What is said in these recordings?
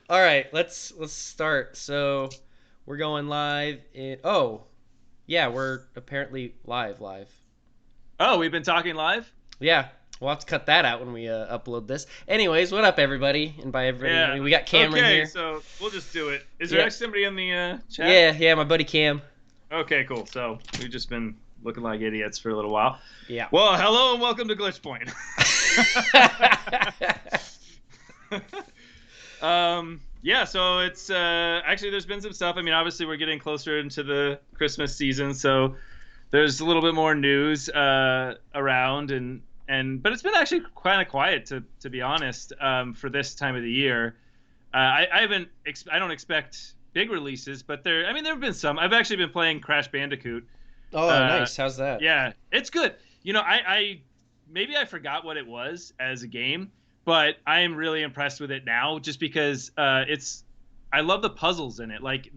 All right, let's start. So we're going live in. Oh, yeah, we're apparently live. Oh, we've been talking live? Yeah, we'll have to cut that out when we upload this. Anyways, what up, everybody? And by everybody, I Yeah. mean we got Cameron Okay, here. so we'll just do it. Is there Yeah, actually somebody in the chat? yeah, my buddy Cam. Okay, cool. So we've just been looking like idiots for a little while. Yeah. Well, hello and welcome to Glitch Point. Yeah, so it's actually there's been some stuff. I mean, obviously we're getting closer into the Christmas season, so there's a little bit more news around and but it's been actually kind of quiet to be honest for this time of the year. I don't expect big releases, but I mean there have been some. I've actually been playing Crash Bandicoot. Oh, Uh, nice. How's that? yeah, it's good. I maybe I forgot what it was as a game, but I am really impressed with it now just because it's I love the puzzles in it. Like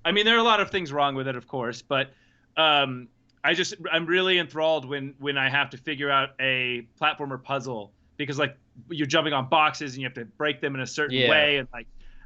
I mean there are a lot of things wrong with it, of course, but um, I'm really enthralled when I have to figure out a platformer puzzle because like you're jumping on boxes and you have to break them in a certain Yeah. way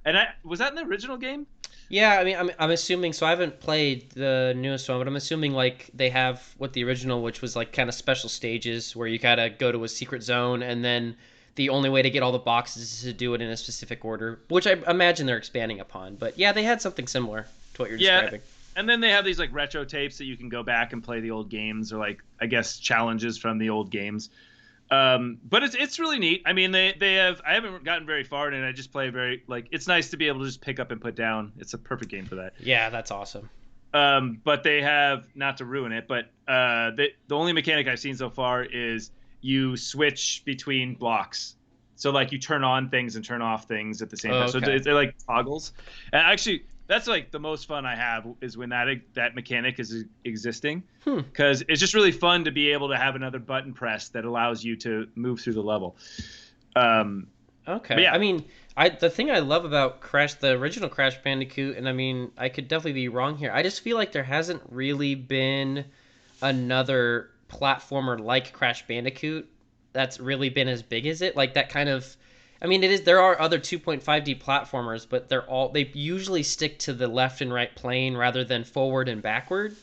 and I was that in the original game? Yeah, I mean, I'm assuming. So I haven't played the newest one, but I'm assuming like they have what the original, which was like kind of special stages where you gotta go to a secret zone, and then the only way to get all the boxes is to do it in a specific order, which I imagine they're expanding upon. But yeah, they had something similar to what you're Yeah, describing. and then they have these like retro tapes that you can go back and play the old games or like I guess challenges from the old games. But it's really neat. I mean, they have I haven't gotten very far in it. I just play very like it's nice to be able to just pick up and put down. It's a perfect game for that. Yeah, that's awesome. But they have not to ruin it, but the only mechanic I've seen so far is you switch between blocks. So like you turn on things and turn off things at the same time. So Okay. they're like toggles. And actually, that's like the most fun I have is when that mechanic is existing, Hmm. because it's just really fun to be able to have another button press that allows you to move through the level. Um, but Okay. yeah, I mean, the thing I love about the original Crash Bandicoot, and I mean, I could definitely be wrong here. I just feel like there hasn't really been another platformer like Crash Bandicoot that's really been as big as it. Like that kind of I mean, it is there are other 2.5D platformers, but they usually stick to the left and right plane rather than forward and backward.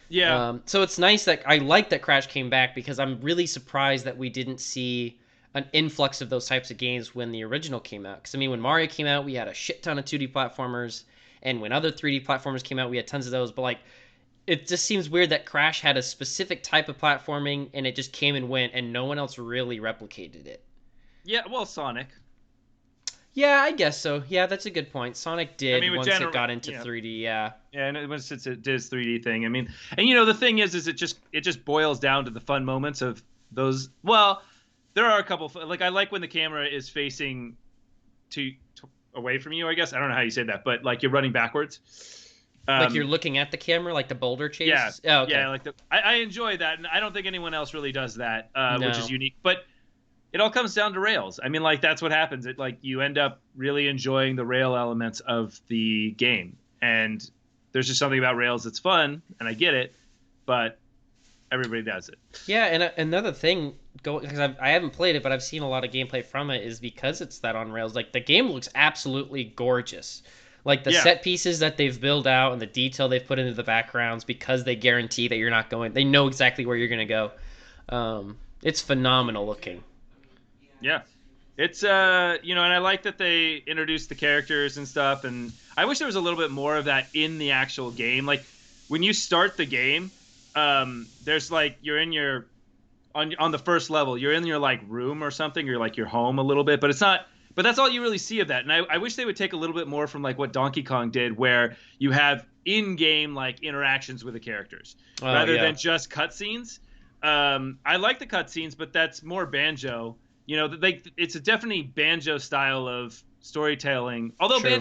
yeah, So it's nice that I like that Crash came back because I'm really surprised that we didn't see an influx of those types of games when the original came out. Because I mean, when Mario came out, we had a shit ton of 2D platformers, and when other 3D platformers came out, we had tons of those. But like, it just seems weird that Crash had a specific type of platforming, and it just came and went, and no one else really replicated it. yeah. Well, Sonic. Yeah, I guess so. Yeah, that's a good point. Sonic I did mean, with once it general, got into 3D. Yeah. yeah, and once it does 3D thing, I mean, and the thing is it just boils down to the fun moments of those. Well, there are a couple like I like when the camera is facing to away from you. I guess I don't know how you say that, but like you're running backwards. Like you're Um, looking at the camera, like the boulder yeah, chase. Oh, okay. yeah, like I enjoy that, and I don't think anyone else really does that, which is No. unique. But it all comes down to rails. I mean, like that's what happens. It like you end up really enjoying the rail elements of the game, and there's just something about rails that's fun, and I get it, but everybody does it. Yeah, and another thing, because I haven't played it, but I've seen a lot of gameplay from it, is because it's that on rails. Like the game looks absolutely gorgeous. Like the Yeah, set pieces that they've built out and the detail they've put into the backgrounds, because they guarantee that you're not going. They know exactly where you're gonna go. It's phenomenal looking. yeah. It's and I like that they introduced the characters and stuff, and I wish there was a little bit more of that in the actual game. Like when you start the game, there's like you're in your on the first level, you're in your like room or something, you're like your home a little bit, but it's not. But that's all you really see of that. And I wish they would take a little bit more from like what Donkey Kong did, where you have in-game like interactions with the characters Oh rather yeah, than just cutscenes. I like the cutscenes, but that's more banjo. It's a definitely banjo style of storytelling. Although true.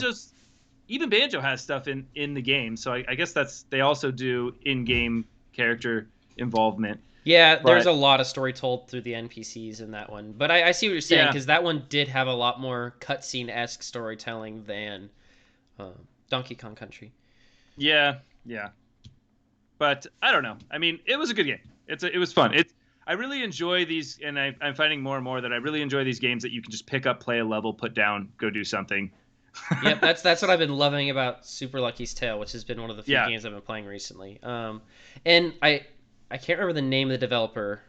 even banjo has stuff in the game, so I guess they also do in-game character involvement. Yeah, there's But a lot of story told through the NPCs in that one. But I see what you're saying, yeah, because that one did have a lot more cutscene esque storytelling than uh, Donkey Kong Country. yeah, yeah. But I don't know. I mean, it was a good game. It was fun. I really enjoy these, and I'm finding more and more that I really enjoy these games that you can just pick up, play a level, put down, go do something. Yep, that's what I've been loving about Super Lucky's Tale, which has been one of the few Yeah. games I've been playing recently. And I can't remember the name of the developer.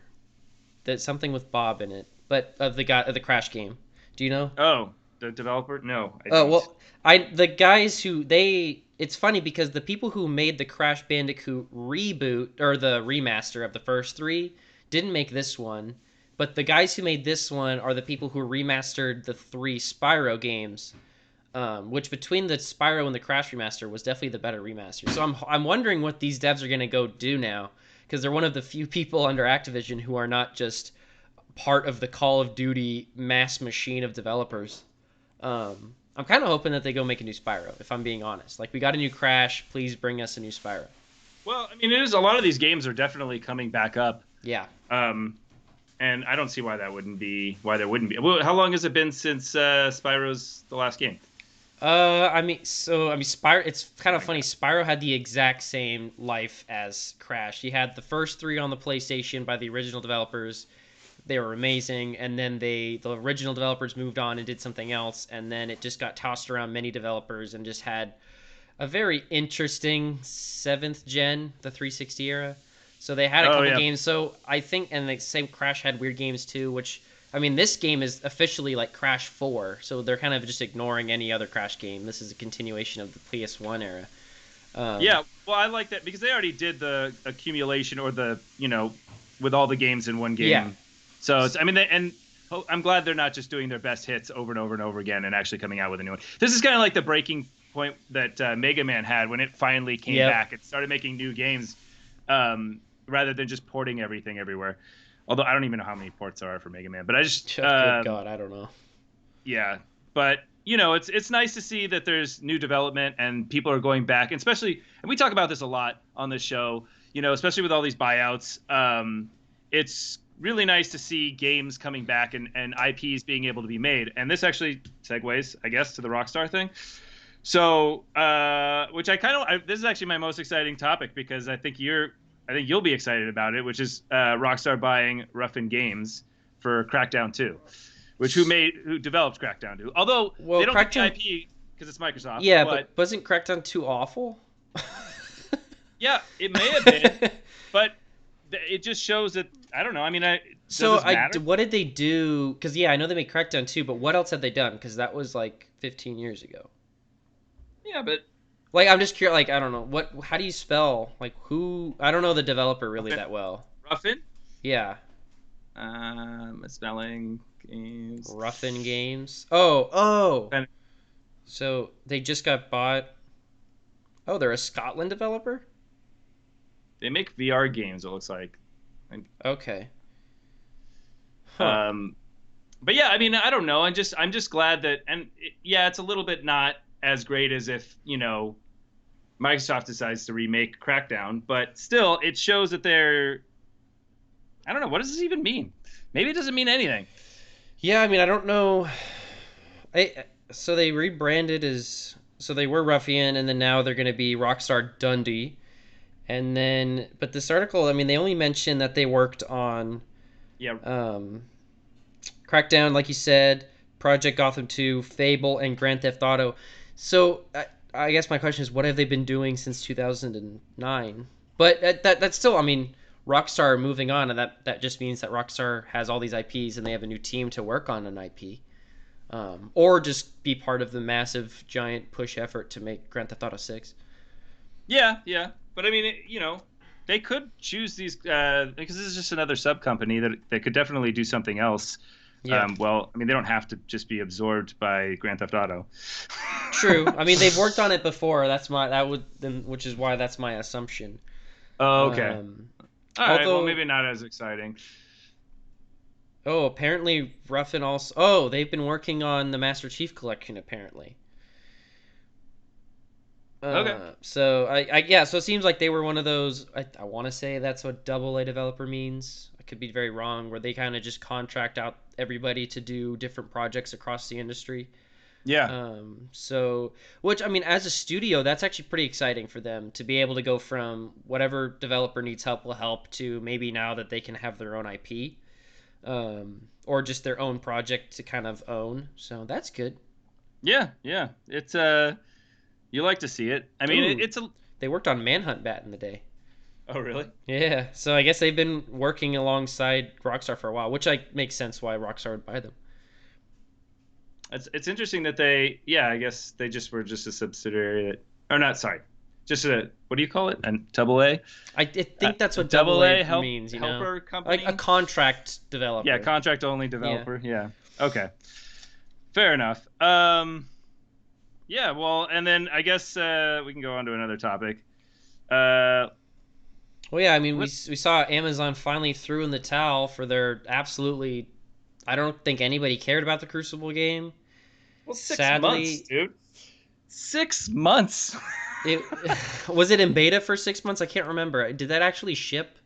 That's something with Bob in it, but of the guy of the Crash game. Do you know? Oh, the developer? No, I Oh don't. well, I the guys who they. It's funny because the people who made the Crash Bandicoot reboot or the remaster of the first three didn't make this one, but the guys who made this one are the people who remastered the three Spyro games. Which between the Spyro and the Crash remaster was definitely the better remaster. So I'm wondering what these devs are gonna go do now because they're one of the few people under Activision who are not just part of the Call of Duty mass machine of developers. I'm kind of hoping that they go make a new Spyro. If I'm being honest, like we got a new Crash, please bring us a new Spyro. Well, I mean, it is a lot of these games are definitely coming back up. Yeah. Um, and I don't see why that wouldn't be why there wouldn't be. Well, how long has it been since Spyro's the last game? Spyro. It's kind Oh of my funny. God. Spyro had the exact same life as Crash. He had the first three on the PlayStation by the original developers. They were amazing, and then the original developers moved on and did something else, and then it just got tossed around many developers and just had a very interesting seventh gen, the 360 era. So they had a Oh couple yeah. games. So I think, and the same Crash had weird games too. Which I mean, this game is officially like Crash 4, so they're kind of just ignoring any other Crash game. This is a continuation of the PS1 era. Um, Yeah, well, I like that because they already did the accumulation or the with all the games in one yeah, game. So it's I mean, I'm glad they're not just doing their best hits over and over and over again and actually coming out with a new one. This is kind of like the breaking point that Mega Man had when it finally came yep. back and started making new games, rather than just porting everything everywhere. Although I don't even know how many ports there are for Mega Man, but I just Good God, I don't know. yeah, but it's nice to see that there's new development and people are going back, and especially, and we talk about this a lot on this show. Especially with all these buyouts, it's really nice to see games coming back and IPs being able to be made. And this actually segues, I guess, to the Rockstar thing. So, which this is actually my most exciting topic because I think you'll be excited about it, which is Rockstar buying Ruffin Games for Crackdown 2, which who developed Crackdown 2. Although Well, they don't get the Crackdown. IP because it's Microsoft, Yeah, but but wasn't Crackdown too awful? yeah, it may have been, but it just shows that I don't know. I mean, does So this matter? what did they do? Because yeah, I know they made Crackdown 2, but what else had they done? Because that was like 15 years ago. Yeah, but Like I'm just curious. Like I don't know what. How do you spell like who? I don't know the developer really Ruffin, that well. Ruffin, Yeah, spelling games. Ruffin Games. Oh. And So they just got bought. Oh, they're a Scotland developer. they make VR games. It looks like. Okay. Huh. Um, but yeah, I mean, I don't know. I'm just glad that, and yeah, it's a little bit not as great as if Microsoft decides to remake Crackdown, but still, it shows that they're. I don't know. What does this even mean? Maybe it doesn't mean anything. Yeah, I mean I don't know. So they rebranded as so they were Ruffian, and then now they're going to be Rockstar Dundee. And then, but this article, I mean, they only mentioned that they worked on Yeah, um, Crackdown, like you said, Project Gotham 2, Fable, and Grand Theft Auto. So I guess my question is, what have they been doing since 2009? But that's still, I mean, Rockstar moving on, and that just means that Rockstar has all these IPs and they have a new team to work on an IP. Or just be part of the massive, giant push effort to make Grand Theft Auto 6. yeah. But I mean, they could choose these because this is just another sub company that they could definitely do something else. Yeah. Well, I mean, they don't have to just be absorbed by Grand Theft Auto. True. I mean, they've worked on it before. Which is why that's my assumption. Oh, okay. Um, All right. Well, although, maybe not as exciting. oh, apparently Ruffin also. Oh, they've been working on the Master Chief Collection. Apparently. Okay. Yeah. So it seems like they were one of those. I want to say that's what double A developer means. I could be very wrong. Where they kind of just contract out everybody to do different projects across the industry. Yeah. So, which I mean, as a studio, that's actually pretty exciting for them to be able to go from whatever developer needs help will help to maybe now that they can have their own IP, or just their own project to kind of own. So that's good. Yeah, yeah. It's you like to see it. I mean, Ooh, it's a. they worked on Manhunt back in the day. Oh, really? Yeah, so I guess they've been working alongside Rockstar for a while, which like makes sense why Rockstar would buy them. It's interesting that they, yeah, I guess they just were just a subsidiary that, or not, sorry, just a, what do you call it? A double A? I think that's A what double double A A means, helper like a company? contract Yeah, developer. contract only Yeah. developer. Yeah. Okay. Fair enough. Yeah, well, and then I guess we can go on to another topic. Uh, Well, yeah, I mean, what? we saw Amazon finally threw in the towel for their absolutely. I don't think anybody cared about the Crucible game. Well, 6 months, Sadly, dude. 6 months. it was it in beta for 6 months. I can't remember. Did that actually ship?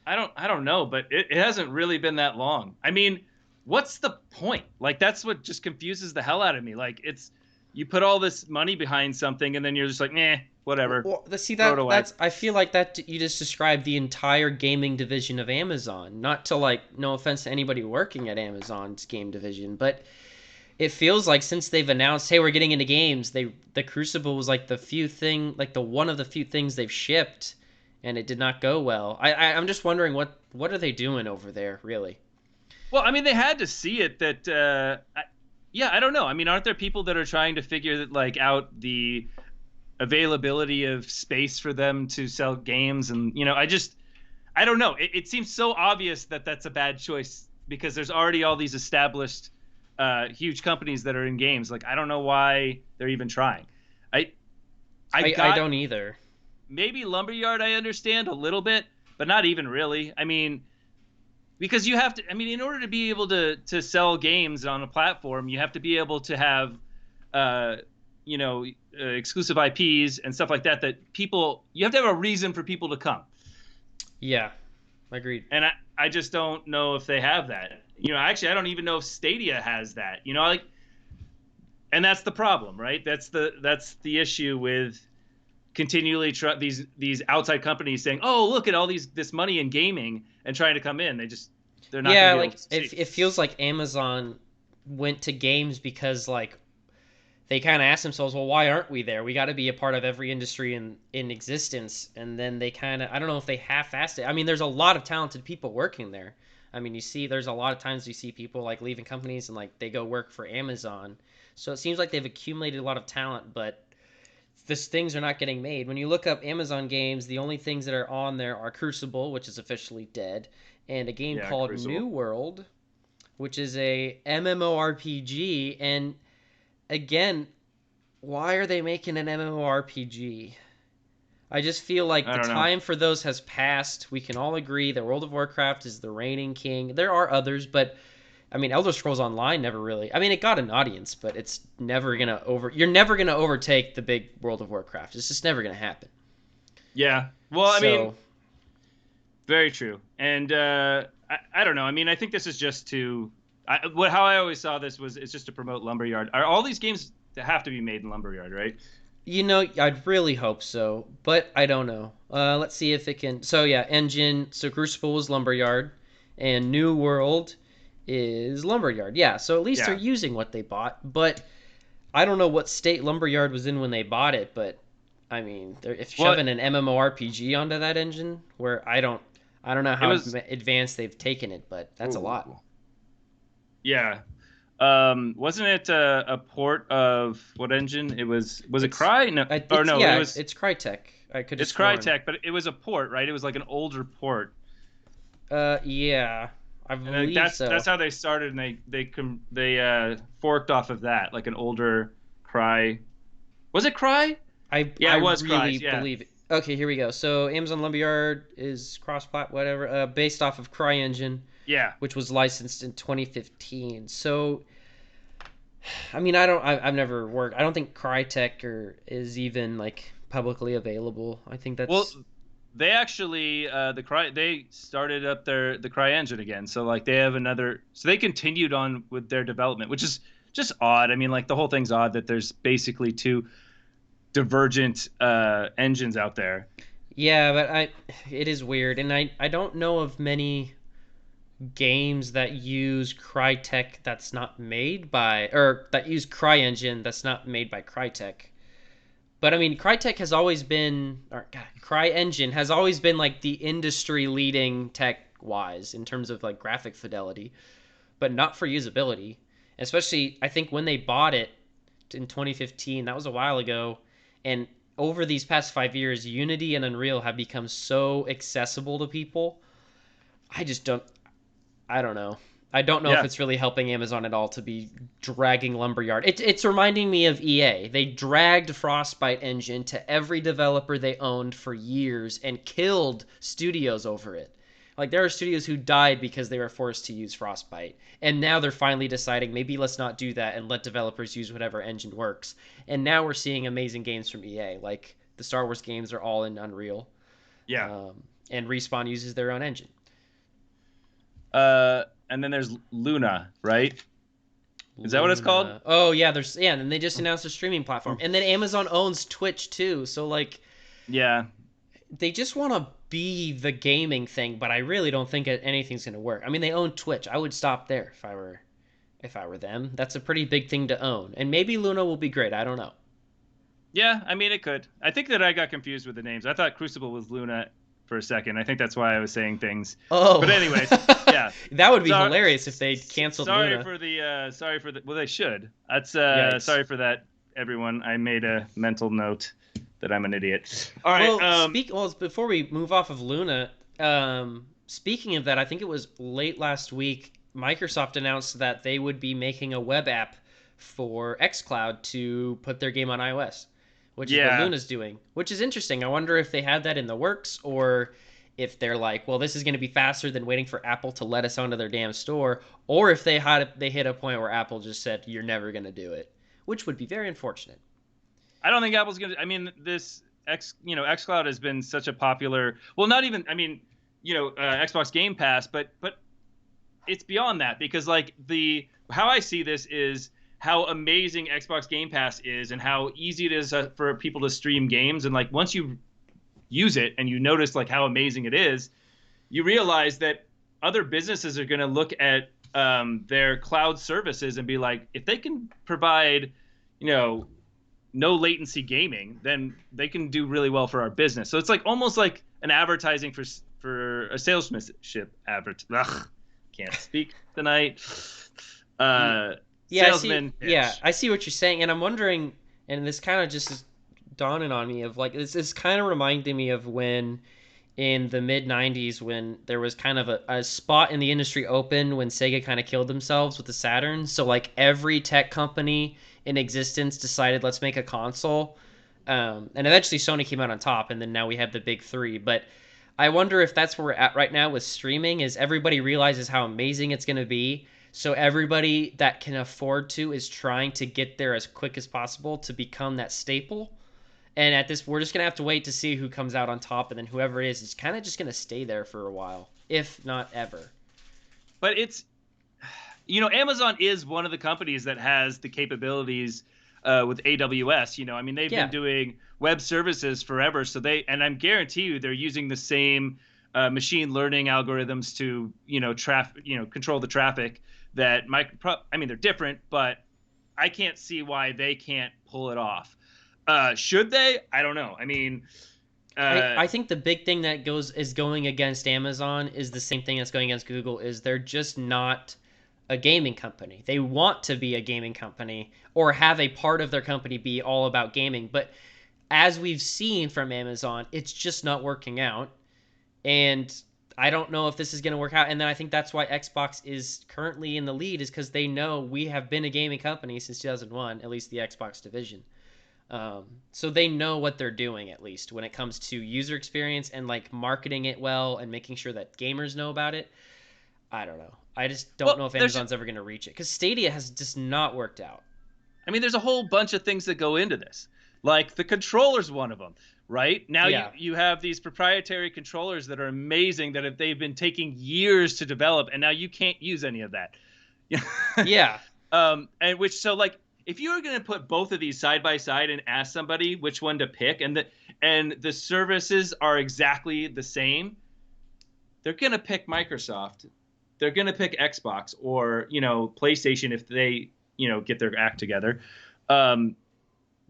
I don't know, but it hasn't really been that long. I mean, what's the point? Like that's what just confuses the hell out of me. Like it's you put all this money behind something and then you're just like, "Nah, whatever. Well, see Throw it away." that's I feel like that you just described the entire gaming division of Amazon. Not to like no offense to anybody working at Amazon's game division, but it feels like since they've announced, hey, we're getting into games, the Crucible was like the few thing, like the one of the few things they've shipped, and it did not go well. I'm just wondering what are they doing over there, really? Well, I mean, they had to see it that yeah, I don't know. I mean, aren't there people that are trying to figure that like out the availability of space for them to sell games and I don't know. It seems so obvious that that's a bad choice because there's already all these established huge companies that are in games. Like I don't know why they're even trying. I I I got don't either. maybe Lumberyard I understand a little bit, but not even really. I mean, because you have to. I mean, in order to be able to sell games on a platform, you have to be able to have uh, exclusive IPs and stuff like that. That people you have to have a reason for people to come. Yeah, agreed. And I just don't know if they have that. Actually, I don't even know if Stadia has that. And that's the problem, right? That's the issue with continually these outside companies saying, "Oh, look at all this money in gaming," and trying to come in. They're not going Yeah, to be able like to succeed. it feels like Amazon went to games because like they kind of asked themselves, well, why aren't we there? We got to be a part of every industry in existence. And then they kind of, I don't know if they half-assed it. I mean, there's a lot of talented people working there. I mean, you see, there's a lot of times you see people like leaving companies and like they go work for Amazon. So it seems like they've accumulated a lot of talent, but these things are not getting made. When you look up Amazon games, the only things that are on there are Crucible, which is officially dead, and a game Yeah, called Crucible. New World, which is a MMORPG. And again, why are they making an MMORPG? I just feel like I the don't know. time for those has passed. We can all agree that World of Warcraft is the reigning king. There are others, but I mean, Elder Scrolls Online never really. I mean, it got an audience, but it's never gonna over. You're never gonna overtake the big World of Warcraft. It's just never gonna happen. Yeah. Well, I mean, So very true. And I don't know. I mean, I think this is just to how I always saw this was it's just to promote Lumberyard. Are all these games that have to be made in Lumberyard, right? I'd really hope so, but I don't know. Let's see if it can. So yeah, engine. So Crucible was Lumberyard, and New World is Lumberyard. Yeah, so at least they're Yeah. using what they bought. But I don't know what state Lumberyard was in when they bought it. But I mean, they're if Well, shoving an MMORPG onto that engine, where I don't know it how was. advanced they've taken it, but that's a lot. Ooh. Yeah. Wasn't it a port of what engine? It was it It's Cry? No, or it's no, it yeah, was it's Crytek. I could have it's sworn. Crytek, but it was a port, right? It was like an older port, Yeah, I and like believe that's so. how they started, and they forked off of that, like an older Cry. Was it Cry? I Yeah, it was really Cry's. Yeah, believe it. Okay, here we go. So Amazon Lumberyard is cross-plat, whatever, based off of CryEngine, yeah. which was licensed in 2015. So, I mean, I've never worked. I don't think Crytek or is even like publicly available. I think Well, that's they actually they started up the Cry engine again, so like they have another. So they continued on with their development, which is just odd. I mean, like the whole thing's odd that there's basically two divergent engines out there. Yeah, but it is weird, and I don't know of many games that use Crytek that's not made by, or that use CryEngine that's not made by Crytek. But I mean, Crytek has always been, or God, CryEngine has always been like the industry leading tech wise in terms of like graphic fidelity, but not for usability. Especially, I think when they bought it in 2015, that was a while ago, and over these past 5 years, Unity and Unreal have become so accessible to people. I just don't. I don't know. I don't know if Yeah, it's really helping Amazon at all to be dragging Lumberyard. It's reminding me of EA. They dragged Frostbite engine to every developer they owned for years and killed studios over it. Like there are studios who died because they were forced to use Frostbite. And now they're finally deciding maybe let's not do that and let developers use whatever engine works. And now we're seeing amazing games from EA. Like the Star Wars games are all in Unreal. yeah. And Respawn uses their own engine. And then there's Luna, right? Is that what it's called? Luna. Oh yeah, and they just announced a streaming platform. And then Amazon owns Twitch too. So like Yeah. they just want to be the gaming thing, but I really don't think anything's going to work. I mean, they own Twitch. I would stop there if I were them. That's a pretty big thing to own. And maybe Luna will be great. I don't know. Yeah, I mean, it could. I think that I got confused with the names. I thought Crucible was Luna for a second. I think that's why I was saying things. Oh. But anyways, yeah. That would be hilarious if they canceled Luna. Sorry for the well, they should. That's Yikes. sorry for that, everyone. I made a mental note that I'm an idiot. All right. Well, before we move off of Luna, speaking of that, I think it was late last week, Microsoft announced that they would be making a web app for xCloud to put their game on iOS, which is what Luna's doing, which is interesting. I wonder if they had that in the works or if they're like, well, this is going to be faster than waiting for Apple to let us onto their damn store, or if they hit a point where Apple just said, you're never going to do it, which would be very unfortunate. I don't think Apple's gonna. I mean, this xCloud has been such a popular. Well, not even. I mean, Xbox Game Pass, but it's beyond that because like how I see this is how amazing Xbox Game Pass is and how easy it is for people to stream games, and like once you use it and you notice like how amazing it is, you realize that other businesses are going to look at their cloud services and be like, if they can provide, no latency gaming, then they can do really well for our business. So it's like almost like an advertising for a salesmanship can't speak tonight. Salesman. I see what you're saying, and I'm wondering, and this kind of just is dawning on me of like this kind of reminding me of when in the mid 90s when there was kind of a spot in the industry open when Sega kind of killed themselves with the Saturn. So like every tech company in existence decided let's make a console, and eventually Sony came out on top, and then now we have the big three. But I wonder if that's where we're at right now with streaming, is everybody realizes how amazing it's going to be, so everybody that can afford to is trying to get there as quick as possible to become that staple. And at this, we're just going to have to wait to see who comes out on top, and then whoever it is kind of just going to stay there for a while, if not ever. But it's, Amazon is one of the companies that has the capabilities with AWS. I mean, they've been doing web services forever. So and I guarantee you they're using the same machine learning algorithms to, control the traffic that I mean, they're different, but I can't see why they can't pull it off. Should they? I don't know. I mean, I think the big thing that is going against Amazon is the same thing that's going against Google, is they're just not a gaming company. They want to be a gaming company or have a part of their company be all about gaming. But as we've seen from Amazon, it's just not working out. And I don't know if this is going to work out. And then I think that's why Xbox is currently in the lead, is because they know we have been a gaming company since 2001, at least the Xbox division. So they know what they're doing, at least when it comes to user experience and like marketing it well and making sure that gamers know about it. I don't know. I just don't know if Amazon's ever going to reach it, because Stadia has just not worked out. I mean, there's a whole bunch of things that go into this. Like the controller's one of them, right? Now you have these proprietary controllers that are amazing, that they've been taking years to develop, and now you can't use any of that. Yeah. And which so like if you were going to put both of these side by side and ask somebody which one to pick, and the services are exactly the same, they're going to pick Microsoft. They're going to pick Xbox or, PlayStation if they, get their act together.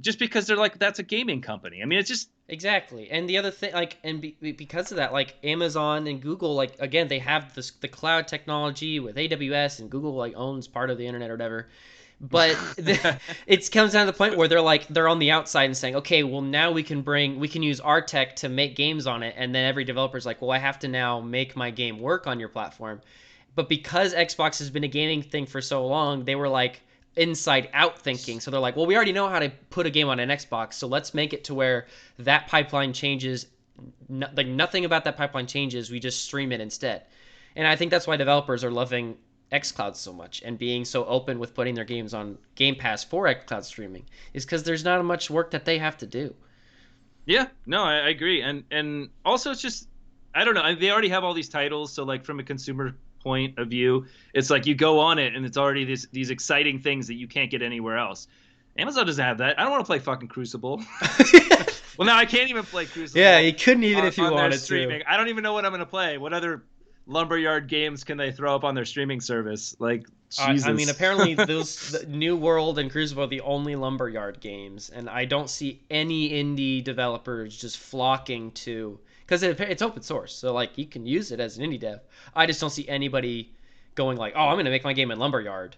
Just because they're like, that's a gaming company. I mean, it's just. Exactly. And the other thing, like, and because of that, like Amazon and Google, like, again, they have the cloud technology with AWS, and Google like owns part of the internet or whatever. But it comes down to the point where they're on the outside and saying, okay, well, now we can use our tech to make games on it. And then every developer's like, well, I have to now make my game work on your platform. But because Xbox has been a gaming thing for so long, they were like inside out thinking. So they're like, well, we already know how to put a game on an Xbox, so let's make it to where that pipeline changes. Like nothing about that pipeline changes. We just stream it instead. And I think that's why developers are loving xCloud so much and being so open with putting their games on Game Pass for xCloud streaming, is because there's not much work that they have to do. Yeah, no, I agree. And also it's just, I don't know. They already have all these titles, so like from a consumer point of view, it's like you go on it and it's already these exciting things that you can't get anywhere else. Amazon doesn't have that. I don't want to play fucking Crucible. Well, now I can't even play Crucible. Yeah, you couldn't even if you wanted to. I don't even know what I'm going to play. What other lumberyard games can they throw up on their streaming service? Like, Jesus. I mean, apparently the New World and Crucible are the only lumberyard games, and I don't see any indie developers just flocking to, because it's open source, so like you can use it as an indie dev. I just don't see anybody going like, oh, I'm going to make my game in lumberyard.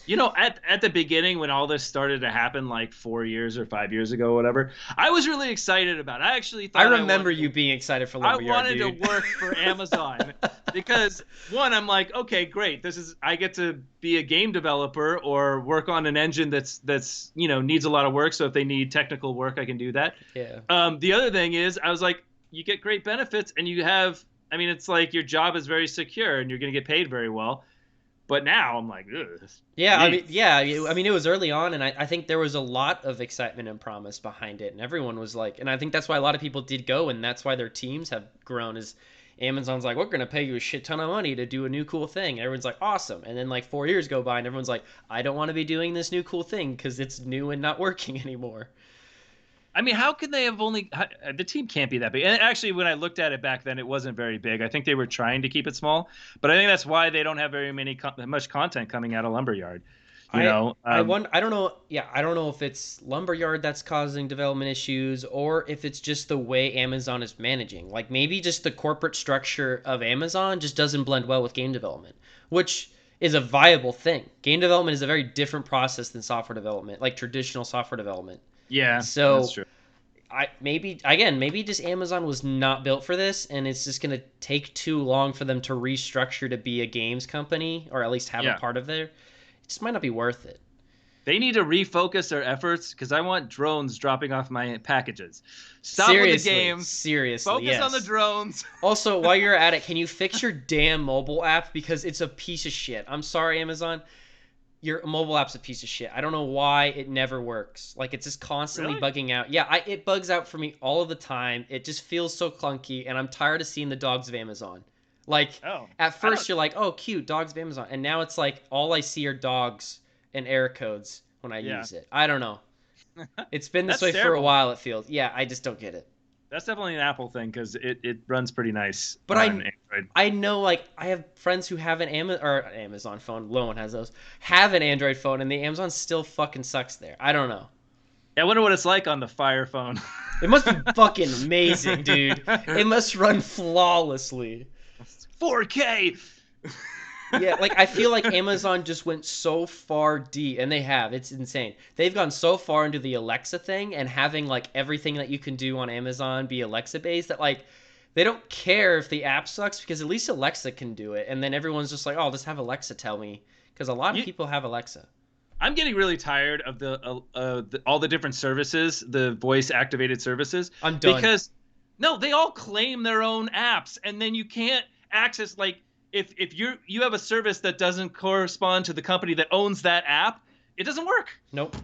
At the beginning when all this started to happen, like 4 years or 5 years ago, or whatever, I was really excited about it. I actually thought I remember you being excited for lumberyard. I wanted to work for Amazon because one, I'm like, okay, great. I get to be a game developer or work on an engine that's needs a lot of work. So if they need technical work, I can do that. Yeah. The other thing is, I was like, you get great benefits and it's like your job is very secure and you're going to get paid very well. But now I'm like, ugh. Yeah, I mean, it was early on, and I think there was a lot of excitement and promise behind it, and everyone was like, and I think that's why a lot of people did go, and that's why their teams have grown. Is Amazon's like, we're gonna pay you a shit ton of money to do a new cool thing. And everyone's like, awesome. And then like 4 years go by, and everyone's like, I don't want to be doing this new cool thing because it's new and not working anymore. I mean, how can they have the team can't be that big. And actually, when I looked at it back then, it wasn't very big. I think they were trying to keep it small, but I think that's why they don't have very much content coming out of Lumberyard. I don't know. Yeah, I don't know if it's Lumberyard that's causing development issues or if it's just the way Amazon is managing. Like maybe just the corporate structure of Amazon just doesn't blend well with game development, which is a viable thing. Game development is a very different process than software development, like traditional software development. Yeah, so that's true. Maybe just Amazon was not built for this, and it's just gonna take too long for them to restructure to be a games company, or at least have a part of there. It just might not be worth it. They need to refocus their efforts because I want drones dropping off my packages. Stop with the games. Seriously, focus on the drones. Also, while you're at it, can you fix your damn mobile app because it's a piece of shit? I'm sorry, Amazon. Your mobile app's a piece of shit. I don't know why it never works. Like it's just constantly bugging out. Yeah, it bugs out for me all of the time. It just feels so clunky, and I'm tired of seeing the dogs of Amazon. Like at first you're like, oh, cute, dogs of Amazon, and now it's like all I see are dogs and error codes when I use it. I don't know. It's been this way for a while. It feels. Yeah, I just don't get it. That's definitely an Apple thing because it runs pretty nice. But I know, like, I have friends who have an Amazon phone. Loan has those. Have an Android phone, and the Amazon still fucking sucks there. I don't know. I wonder what it's like on the Fire phone. It must be fucking amazing, dude. It must run flawlessly. 4K. Yeah, like I feel like Amazon just went so far deep, and they have. It's insane. They've gone so far into the Alexa thing and having like everything that you can do on Amazon be Alexa based that like they don't care if the app sucks because at least Alexa can do it. And then everyone's just like, oh, just have Alexa tell me, because a lot of people have Alexa. I'm getting really tired of all the different services, the voice activated services. I'm done. Because no, they all claim their own apps, and then you can't access like. If you have a service that doesn't correspond to the company that owns that app, it doesn't work. Nope.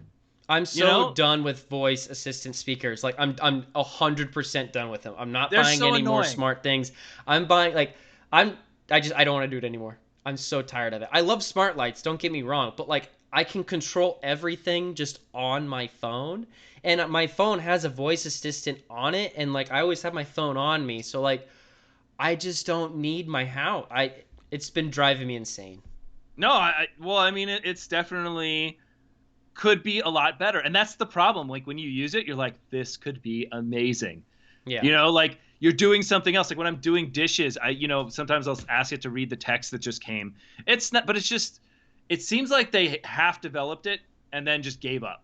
I'm so done with voice assistant speakers. Like I'm 100% done with them. I'm not buying any more smart things. I'm buying I don't want to do it anymore. I'm so tired of it. I love smart lights, don't get me wrong, but like I can control everything just on my phone, and my phone has a voice assistant on it, and like I always have my phone on me, so like I just don't need my house. It's been driving me insane. No, well, I mean, it's definitely could be a lot better, and that's the problem. Like when you use it, you're like, this could be amazing. Yeah. Like you're doing something else. Like when I'm doing dishes, sometimes I'll ask it to read the text that just came. It's not, but it's just, it seems like they half developed it and then just gave up.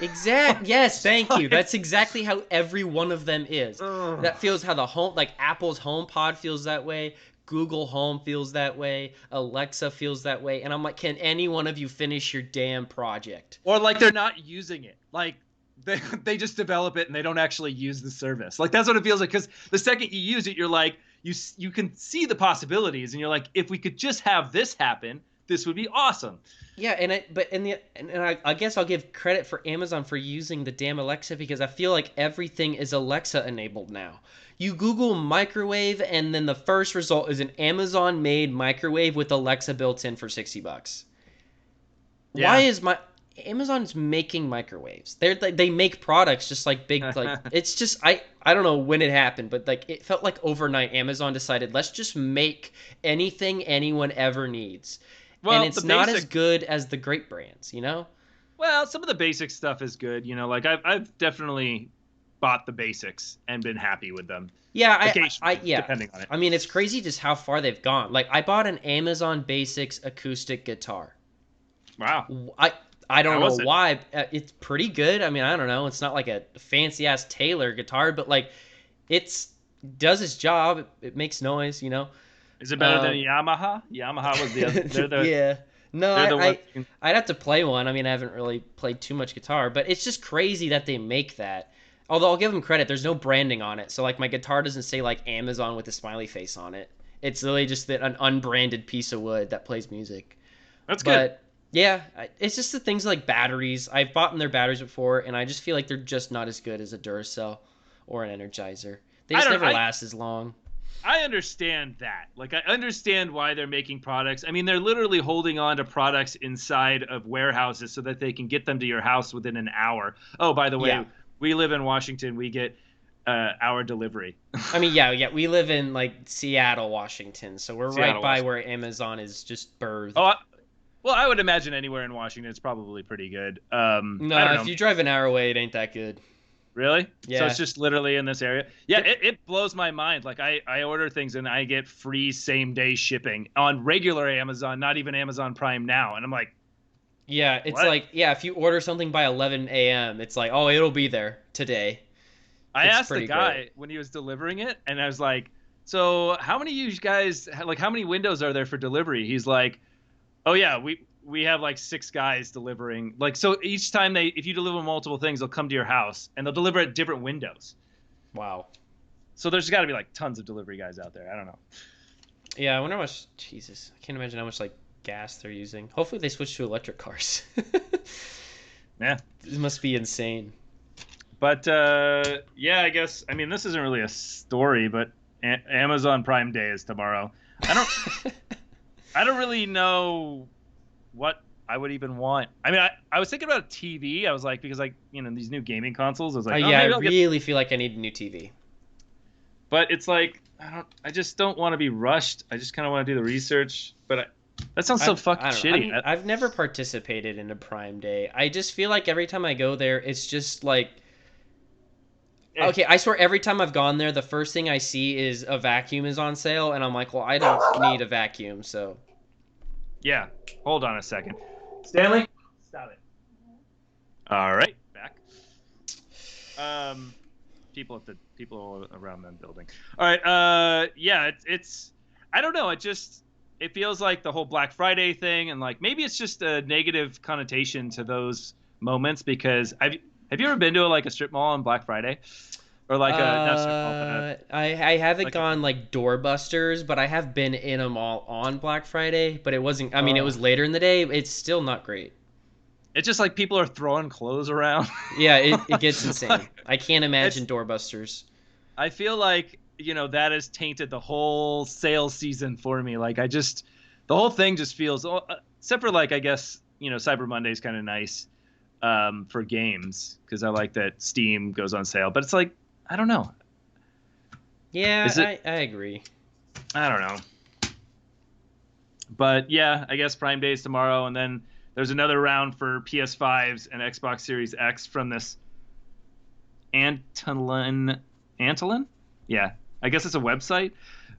Yes, thank you. That's exactly how every one of them is. Ugh. That feels how the home, like Apple's HomePod feels that way. Google Home feels that way. Alexa feels that way. And I'm like, can any one of you finish your damn project? Or like they're not using it. Like they just develop it and they don't actually use the service. Like that's what it feels like. Because the second you use it, you're like, you can see the possibilities, and you're like, if we could just have this happen, this would be awesome. Yeah, I guess I'll give credit for Amazon for using the damn Alexa, because I feel like everything is Alexa enabled now. You Google microwave, and then the first result is an Amazon made microwave with Alexa built in for $60. Yeah. Why is my Amazon's making microwaves? They make products just like big, like it's just I don't know when it happened, but like it felt like overnight Amazon decided, let's just make anything anyone ever needs. Well, And it's not as good as the great brands, you know? Well, some of the basic stuff is good. Like I've definitely bought the basics and been happy with them. Yeah, Occasionally, yeah. depending on it. I mean, it's crazy just how far they've gone. Like I bought an Amazon Basics acoustic guitar. Wow. I don't How know was it? why. It's pretty good. I mean, I don't know. It's not like a fancy ass Taylor guitar, but like it's does its job. It makes noise, you know. Is it better than Yamaha? Yamaha was the other. Yeah. No, They're the ones. I'd have to play one. I mean, I haven't really played too much guitar, but it's just crazy that they make that. Although I'll give them credit, there's no branding on it. So like my guitar doesn't say like Amazon with a smiley face on it. It's really just an unbranded piece of wood that plays music. That's good. But yeah, it's just the things like batteries. I've bought in their batteries before, and I just feel like they're just not as good as a Duracell or an Energizer. They just never last as long. I understand that. Like, I understand why they're making products. I mean, they're literally holding on to products inside of warehouses so that they can get them to your house within an hour. Oh, by the way, Yeah. we live in Washington. We get hour delivery. I mean, yeah, we live in like Seattle, Washington, so we're Seattle, right by Washington. where Amazon is just birthed. Oh, well, I would imagine anywhere in Washington it's probably pretty good. I don't No, know. if you drive an hour away, it ain't that good. Really? Yeah. So it's just literally in this area? Yeah, it blows my mind. Like I order things and I get free same day shipping on regular Amazon, not even Amazon Prime now. And I'm like, Yeah, it's what? like, yeah, if you order something by 11 a.m., it's like, oh, it'll be there today. I It's asked the pretty guy great. when he was delivering it, and I was like, so how many of you guys, like, how many windows are there for delivery? He's like, oh yeah, we have like 6 guys delivering. Like, so each time if you deliver multiple things, they'll come to your house and they'll deliver at different windows. Wow. So there's got to be like tons of delivery guys out there. I don't know. Yeah, I wonder how much, Jesus, I can't imagine how much like gas they're using. Hopefully they switch to electric cars. Yeah. It must be insane. But yeah, I guess, I mean, this isn't really a story, but Amazon Prime Day is tomorrow. I don't really know what I would even want. I mean, I was thinking about a TV. I was like, because like, these new gaming consoles, I was like, Yeah, maybe I I'll get. really feel like I need a new TV. But it's like, I just don't want to be rushed. I just kind of want to do the research. But that sounds so fucking I don't know. shitty. I've never participated in a Prime Day. I just feel like every time I go there, it's just like, okay, I swear every time I've gone there, the first thing I see is a vacuum is on sale, and I'm like, well, I don't need a vacuum, so. Yeah, hold on a second. Stanley, stop it. All right, back. People around the building. All right. Yeah. It's. I don't know. It feels like the whole Black Friday thing, and like maybe it's just a negative connotation to those moments because have you ever been to like a strip mall on Black Friday, or like a not strip mall, but I haven't like gone like doorbusters, but I have been in a mall on Black Friday, but it wasn't. I mean, it was later in the day. It's still not great. it's just like people are throwing clothes around. Yeah, it gets insane. I can't imagine doorbusters. I feel like that has tainted the whole sales season for me. Like the whole thing just feels, except for like I guess Cyber Monday is kind of nice for games because I like that Steam goes on sale. But it's like, I don't know. Yeah, Is it? I agree. I don't know. But yeah, I guess Prime Day is tomorrow, and then there's another round for PS5s and Xbox Series X from this Antolin. Antolin? Yeah, I guess it's a website.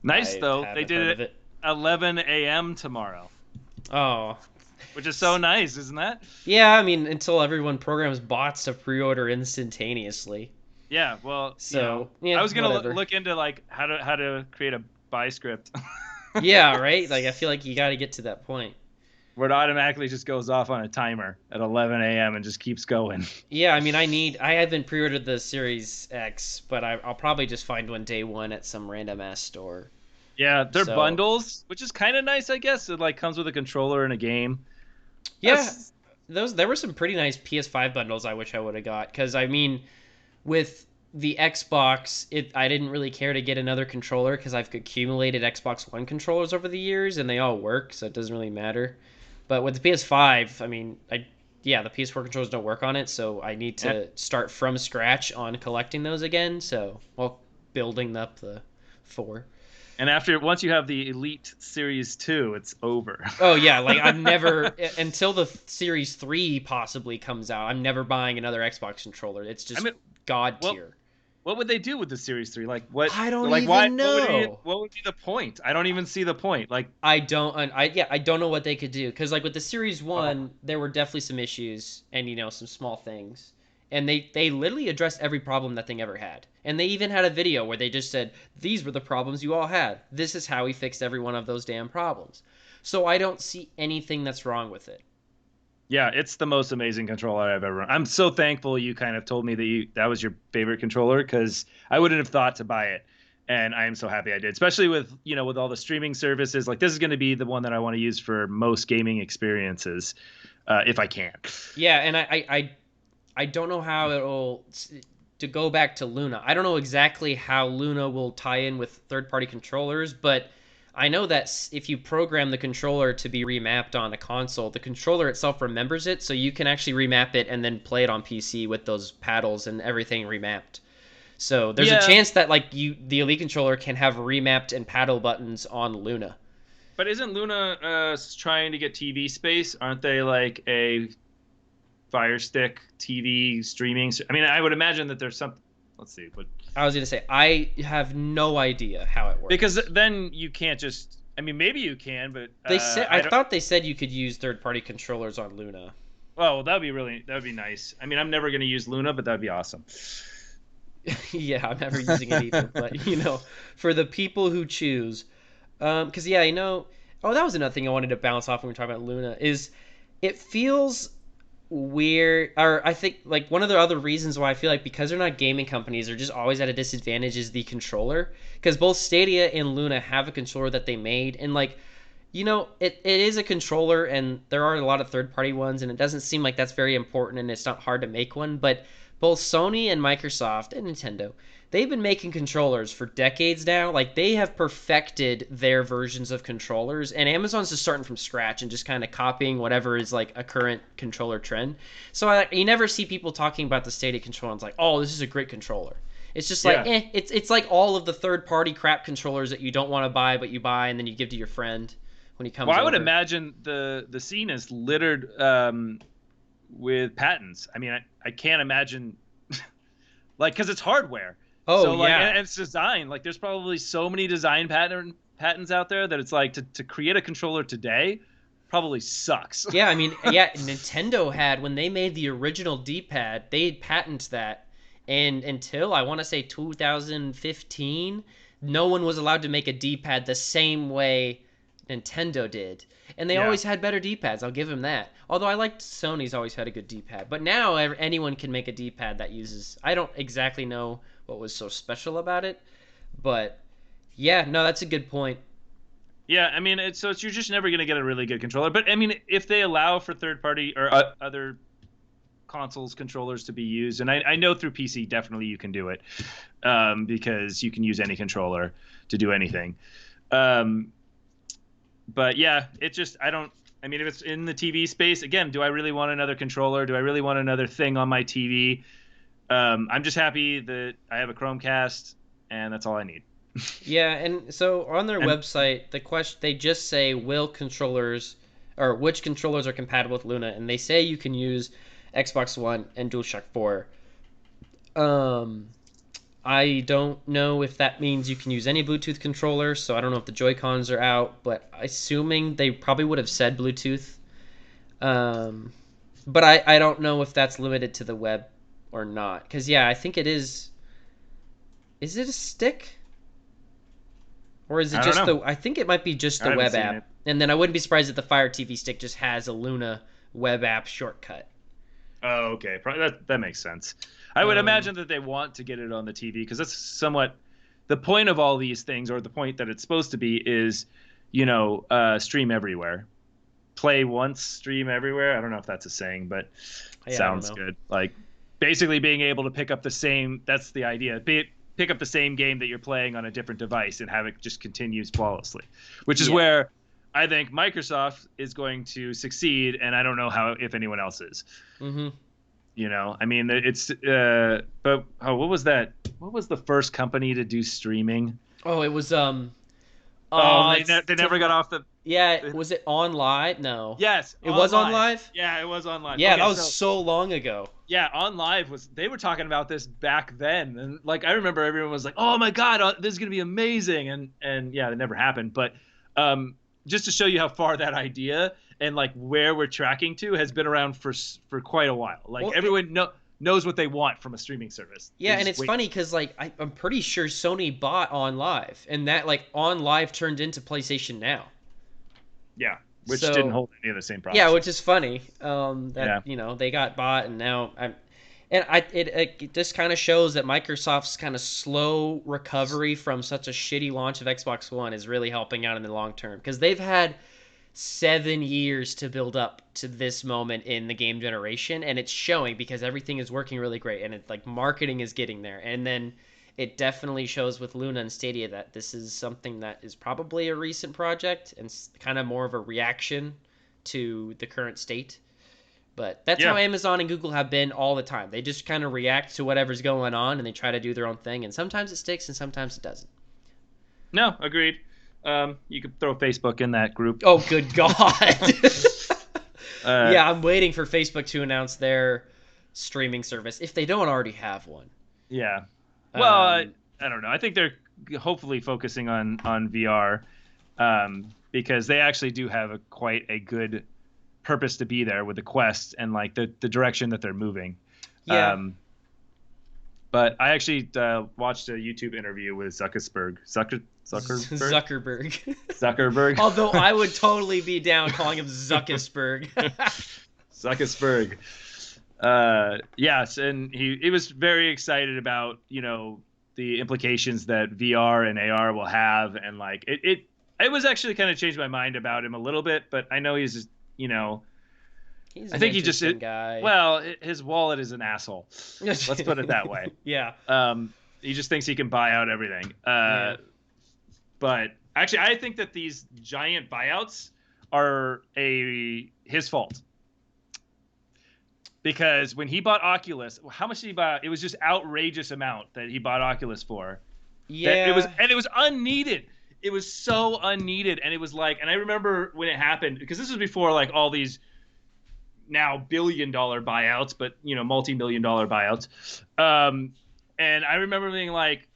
Nice I though. They haven't did heard it of it. 11 a.m. tomorrow, Oh, which is so nice, isn't that? yeah. I mean, until everyone programs bots to pre-order instantaneously. Yeah. Well, So I yeah, was gonna whatever. look into like how to create a buy script Yeah, right. Like I feel like you got to get to that point. where it automatically just goes off on a timer at 11 a.m. and just keeps going. Yeah, I mean, I haven't pre-ordered the Series X, but I'll probably just find one day one at some random ass store. Yeah, they're So bundles, which is kind of nice, I guess. It like comes with a controller and a game. yeah, That's those there were some pretty nice PS5 bundles. I wish I would have got because I mean, with the Xbox, I didn't really care to get another controller because I've accumulated Xbox One controllers over the years and they all work, so it doesn't really matter. But with the PS5, I mean, yeah, the PS4 controllers don't work on it, so I need eh. to start from scratch on collecting those again. So, well, building up the four. And after once you have the Elite Series 2, it's over. Oh yeah, like I'm never until the Series 3 possibly comes out. I'm never buying another Xbox controller. It's I just mean, god what tier. what would they do with the Series 3? Like what I don't like why even know. what would be the point? I don't even see the point. Like I don't know what they could do because like with the Series oh, One, there were definitely some issues and some small things, and they literally addressed every problem that thing ever had, and they even had a video where they just said these were the problems you all had. This is how we fixed every one of those damn problems. So I don't see anything that's wrong with it. yeah, it's the most amazing controller I've ever run. I'm so thankful you kind of told me that was your favorite controller because I wouldn't have thought to buy it. And I am so happy I did, especially with all the streaming services. Like this is going to be the one that I want to use for most gaming experiences, if I can. Yeah, and I don't know how it'll to go back to Luna. I don't know exactly how Luna will tie in with third-party controllers, but I know that if you program the controller to be remapped on a console, the controller itself remembers it, so you can actually remap it and then play it on PC with those paddles and everything remapped. So there's a Yeah, chance that like the Elite controller can have remapped and paddle buttons on Luna. but isn't Luna trying to get TV space? Aren't they like a Fire Stick TV streaming? I mean, I would imagine that there's something. Let's see, but I was gonna say I have no idea how it because works. then you can't just. I mean, maybe you can, but They said I I don't. thought they said you could use third-party controllers on Luna. Oh, that'd be nice. I mean, I'm never going to use Luna, but that'd be awesome. Yeah, I'm never using it either, but for the people who choose, because yeah, Oh, that was another thing I wanted to bounce off when we were talking about Luna. Is it feels weird, or I think like one of the other reasons why I feel like because they're not gaming companies, they're just always at a disadvantage is the controller. Because both Stadia and Luna have a controller that they made, and like it is a controller, and there are a lot of third party ones, and it doesn't seem like that's very important, and it's not hard to make one. But both Sony and Microsoft and Nintendo, they've been making controllers for decades now. Like they have perfected their versions of controllers, and Amazon's just starting from scratch and just kind of copying whatever is like a current controller trend. So you never see people talking about the Stadia controller and it's like, oh, this is a great controller. It's just like, Yeah. it's like all of the third party crap controllers that you don't want to buy, but you buy and then you give to your friend when he Well, comes I would over. imagine the scene is littered with patents. I mean, I can't imagine like because it's hardware. Oh So like, yeah, and it's design. Like, there's probably so many design patents out there that it's like to create a controller today probably sucks. yeah. I mean, yeah. Nintendo had when they made the original D-pad, they patented that, and until I want to say 2015, no one was allowed to make a D-pad the same way Nintendo did. And they Yeah. always had better D-pads. I'll give them that. Although I liked Sony's always had a good D-pad. But now anyone can make a D-pad that uses. I don't exactly know what was so special about it, but yeah, no, that's a good point. Yeah, I mean, it's you're just never gonna get a really good controller. But I mean, if they allow for third party or other consoles controllers to be used, and I know through PC definitely you can do it, because you can use any controller to do anything. Um, but yeah, it just I don't. I I mean, if it's in the TV space, again, do I really want another controller? Do I really want another thing on my TV? I'm just happy that I have a Chromecast, and that's all I need. Yeah, and so on their And website, the question they just say will controllers or which controllers are compatible with Luna, and they say you can use Xbox One and DualShock 4. Um, I don't know if that means you can use any Bluetooth controller, so I don't know if the Joy Cons are out, but assuming they probably would have said Bluetooth. Um, but I don't know if that's limited to the web or not, because yeah, I think it is. Is it a stick? Or is it I don't just know. the? I think it might be just I the haven't web seen app. it. And then I wouldn't be surprised if the Fire TV stick just has a Luna web app shortcut. Oh, okay. That makes sense. I would Um, imagine that they want to get it on the TV because that's somewhat the point of all these things, or the point that it's supposed to be is, stream everywhere. Play once, stream everywhere. I don't know if that's a saying, but it yeah, I don't sounds know. good. Like basically being able to pick up the same. That's the idea. Pick up the same game that you're playing on a different device and have it just continues flawlessly, which is Yeah. where I think Microsoft is going to succeed, and I don't know how if anyone else is. Mm-hmm. I mean, it's but what was that? What was the first company to do streaming? Oh, it was Oh, Oh, it's they tip never got off the. Yeah, was it on live? No. Yes, It on was on live. live? Yeah, it was on live. Yeah, that Okay, was so so long ago. yeah, on live was they were talking about this back then, and like I remember everyone was like, "Oh my god, this is gonna be amazing," and yeah, it never happened. But just to show you how far that idea and like where we're tracking to has been around for quite a while. Like Well, everyone knows what they want from a streaming service. yeah, They and just it's wait. funny because like I'm pretty sure Sony bought on live, and that like on live turned into PlayStation Now. Yeah, which didn't So hold any of the same yeah, promises. which is funny. That Yeah, they got bought, and now it just kind of shows that Microsoft's kind of slow recovery from such a shitty launch of Xbox One is really helping out in the long term because they've had 7 years to build up to this moment in the game generation, and it's showing because everything is working really great, and it's like marketing is getting there, and then it definitely shows with Luna and Stadia that this is something that is probably a recent project and kind of more of a reaction to the current state. But that's how yeah, Amazon and Google have been all the time. They just kind of react to whatever's going on and they try to do their own thing, and sometimes it sticks and sometimes it doesn't. no, agreed. You could throw Facebook in that group. Oh, good God. Uh, Yeah, I'm waiting for Facebook to announce their streaming service if they don't already have one. yeah. Well, Um, I don't know. I think they're hopefully focusing on VR, because they actually do have quite a good purpose to be there with the Quest and like the direction that they're moving. yeah. Um, but I actually watched a YouTube interview with Zuckerberg. Zuckerberg. Zuckerberg. Although I would totally be down calling him Zuckersberg. Zuckerberg. Yes, and he was very excited about the implications that VR and AR will have, and like it was actually kind of changed my mind about him a little bit, but I know he's just, He's I an think he just interesting guy. well, his wallet is an asshole. Let's put it that way. Yeah. He just thinks he can buy out everything. Yeah. But actually, I think that these giant buyouts are his fault. Because when he bought Oculus, how much did he buy? It was just outrageous amount that he bought Oculus for. That Yeah. it was unneeded. It was so unneeded, and it was like, and I remember when it happened because this was before like all these now billion-dollar buyouts, but multi-million-dollar buyouts. And I remember being like,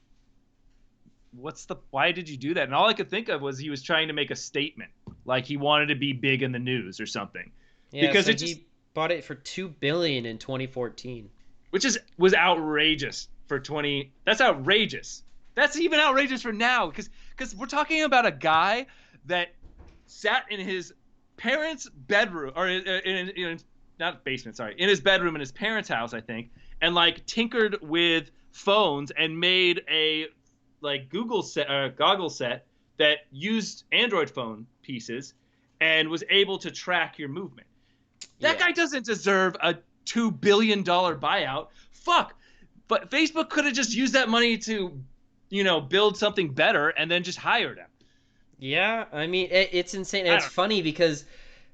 why did you do that? And all I could think of was he was trying to make a statement, like he wanted to be big in the news or something. Yeah, Because so it just, he bought it for $2 billion in 2014. which was outrageous for 20. That's outrageous. That's even outrageous for now, because we're talking about a guy that sat in his parents' bedroom, or in not basement, sorry, in his bedroom in his parents' house, I think, and like tinkered with phones and made a like goggle set that used Android phone pieces and was able to track your movement. That Yeah. guy doesn't deserve a $2 billion buyout. Fuck. But Facebook could have just used that money to, build something better and then just hired him. Yeah, I mean it's insane. I And it's don't funny because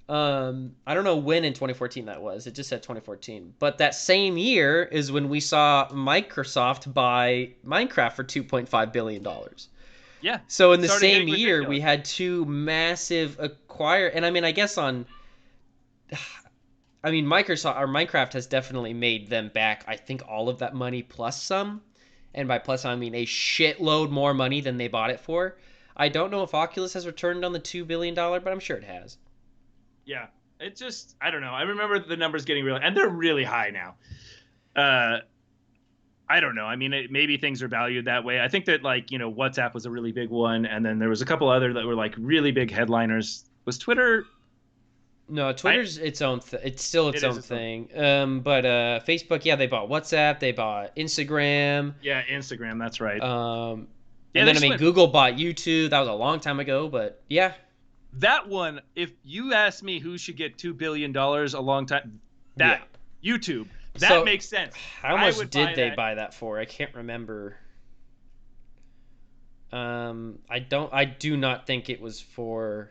I don't know when in 2014 that was. It just said 2014. But that same year is when we saw Microsoft buy Minecraft for $2.5 billion dollars. Yeah, So in it the started same getting year, we ridiculous. had two massive acquire, and I mean, I guess on, I mean, Microsoft or Minecraft has definitely made them back. I think all of that money plus some, and by plus I mean a shitload more money than they bought it for. I don't know if Oculus has returned on the $2 billion, but I'm sure it has. Yeah, it just I don't know. I remember the numbers getting real, and they're really high now. Uh, I don't know. I mean, maybe things are valued that way. I think that like WhatsApp was a really big one, and then there was a couple other that were like really big headliners. Was Twitter? No, I Twitter's its own. It's still its it is own its own. thing. But Facebook, yeah, they bought WhatsApp, they bought Instagram. Yeah, Instagram. That's right. Um, Yeah, and they then I just mean, went Google bought YouTube. That was a long time ago, but yeah, that one. If you ask me who should get $2 billion a long time, yeah. that YouTube. That So, makes sense. how I much would did buy they that. buy that for? I can't remember. I don't. I do not think it was for.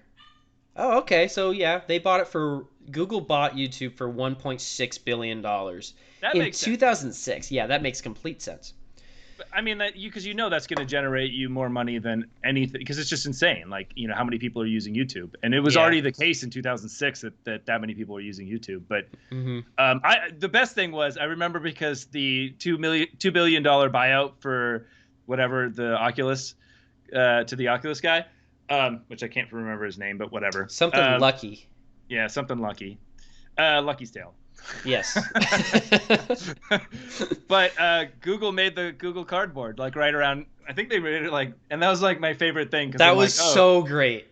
Oh, okay. So yeah, they bought it for. Google bought YouTube for $1.6 billion That in makes sense. 2006. Yeah, that makes complete sense. I mean that you because that's going to generate you more money than anything because it's just insane. Like how many people are using YouTube, and it was Yeah. already the case in 2006 that many people were using YouTube. But Mm-hmm. the best thing was I remember because the $2 billion buyout for whatever the Oculus to the Oculus guy, which I can't remember his name, but whatever. Something lucky. Yeah, something lucky, Lucky's Tale. Yes. But Google made the Google Cardboard like right around. I think they made it like, and that was like my favorite thing because That I'm like, was oh, so great.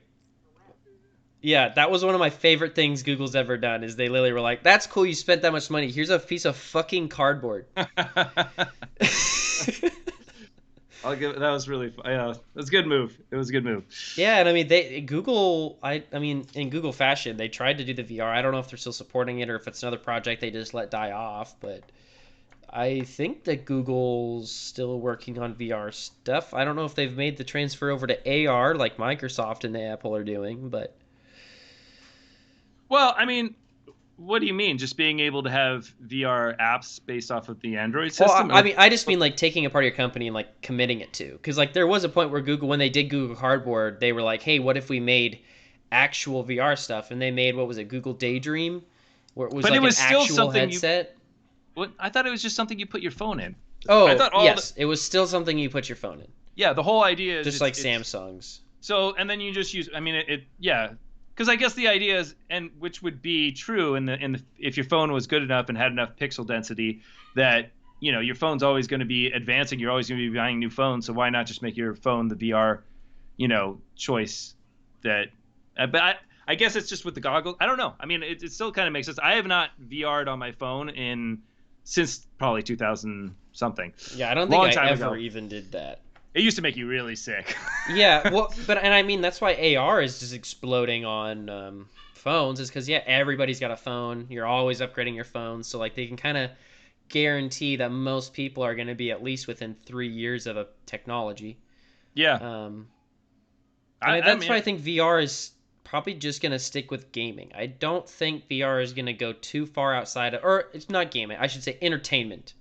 Yeah, that was one of my favorite things Google's ever done. Is they literally were like, "That's cool. You spent that much money. Here's a piece of fucking cardboard." I'll give that was really yeah, it was a good move. It was a good move. Yeah, and I mean they Google I mean in Google fashion, they tried to do the VR. I don't know if they're still supporting it or if it's another project they just let die off, but I think that Google's still working on VR stuff. I don't know if they've made the transfer over to AR like Microsoft and Apple are doing, but Well, I mean, what do you mean? Just being able to have VR apps based off of the Android well, system? I mean, I just mean like taking a part of your company and like committing it to, because like there was a point where Google, when they did Google Cardboard, they were like, "Hey, what if we made actual VR stuff?" And they made what was it, Google Daydream, where it was But it like an was still actual something you. headset. What I thought it was just something you put your phone in. I Oh, thought all the yes, it was still something you put your phone in, yeah, the whole idea is just like it's Samsung's. so, and then you just use. I mean, it yeah, because I guess the idea is, and which would be true in the if your phone was good enough and had enough pixel density that your phone's always going to be advancing. You're always going to be buying new phones. So why not just make your phone the VR, choice that. But I guess it's just with the goggles. I don't know. I mean, it still kind of makes sense. I have not VR'd on my phone since probably 2000 something. Yeah, I don't think Long I time ever ago. even did that. It used to make you really sick. Yeah, well, but and I mean that's why AR is just exploding on phones, is because yeah, everybody's got a phone. You're always upgrading your phone, so like they can kind of guarantee that most people are going to be at least within 3 years of a technology. Yeah. And I that's mean, why I think VR is probably just going to stick with gaming. I don't think VR is going to go too far outside of, or it's not gaming. I should say entertainment.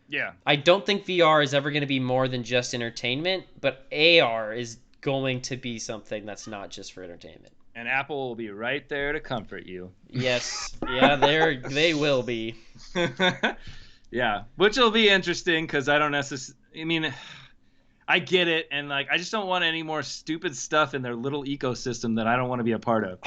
yeah. I don't think VR is ever going to be more than just entertainment, but AR is going to be something that's not just for entertainment. And Apple will be right there to comfort you. Yes, yeah, they will be. Yeah, which will be interesting because I don't necessarily. I mean, I get it, and like I just don't want any more stupid stuff in their little ecosystem that I don't want to be a part of.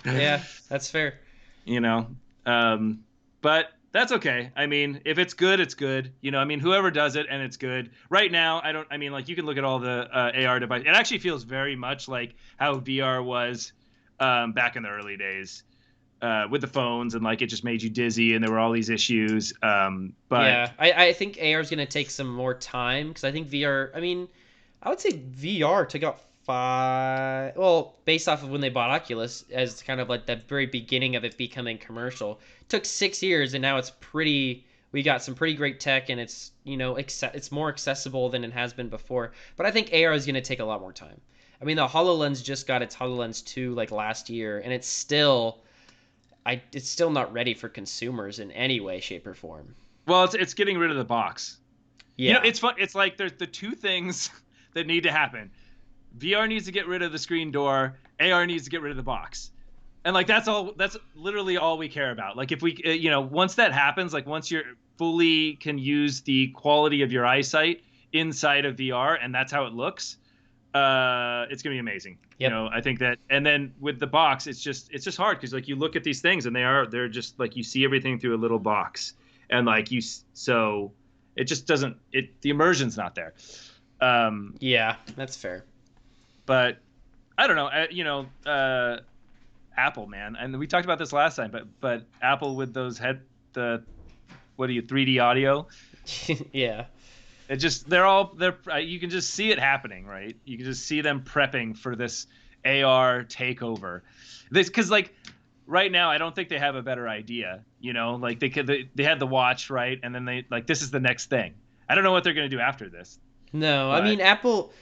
Yeah, that's fair. you know, but that's okay. I mean, if it's good, it's good. I mean, whoever does it and it's good. Right now, I don't. I mean, like you can look at all the AR devices. It actually feels very much like how VR was back in the early days. With the phones and like it just made you dizzy and there were all these issues. But Yeah, I think AR is going to take some more time because I think VR. I mean, I would say VR took out five. Well, based off of when they bought Oculus, as kind of like the very beginning of it becoming commercial, took 6 years and now it's pretty. We got some pretty great tech and it's it's more accessible than it has been before. But I think AR is going to take a lot more time. I mean, the HoloLens just got its HoloLens 2 like last year, and it's still not ready for consumers in any way, shape, or form. Well, it's getting rid of the box. You know, Yeah. it's fun. It's like there's the two things that need to happen. VR needs to get rid of the screen door. AR needs to get rid of the box. And like that's all. That's literally all we care about. Like if we, once that happens, like once you're fully can use the quality of your eyesight inside of VR, and that's how it looks, it's gonna be amazing. Yep. I think that, and then with the box, it's just hard because like you look at these things and they're just like you see everything through a little box, and like so it just doesn't the immersion's not there. Yeah, that's fair. But I don't know, Apple, man, and we talked about this last time, but Apple with those the what are you 3D audio? Yeah. It just you can just see it happening, right? You can just see them prepping for this AR takeover. This because like right now I don't think they have a better idea. Like they had the watch, right, and then they like this is the next thing. I don't know what they're gonna do after this, No, I but mean Apple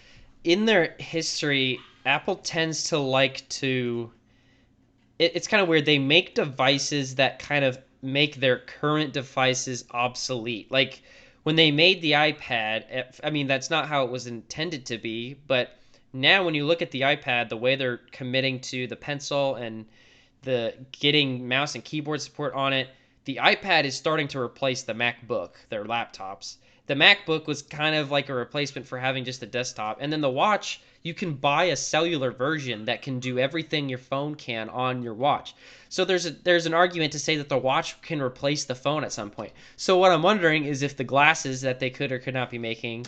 in their history, Apple tends to like to it's kind of weird. They make devices that kind of make their current devices obsolete. Like when they made the iPad, I mean, that's not how it was intended to be, but now when you look at the iPad, the way they're committing to the pencil and the getting mouse and keyboard support on it, the iPad is starting to replace the MacBook, their laptops. The MacBook was kind of like a replacement for having just a desktop. And then the watch, you can buy a cellular version that can do everything your phone can on your watch. So there's an argument to say that the watch can replace the phone at some point. So what I'm wondering is if the glasses that they could or could not be making,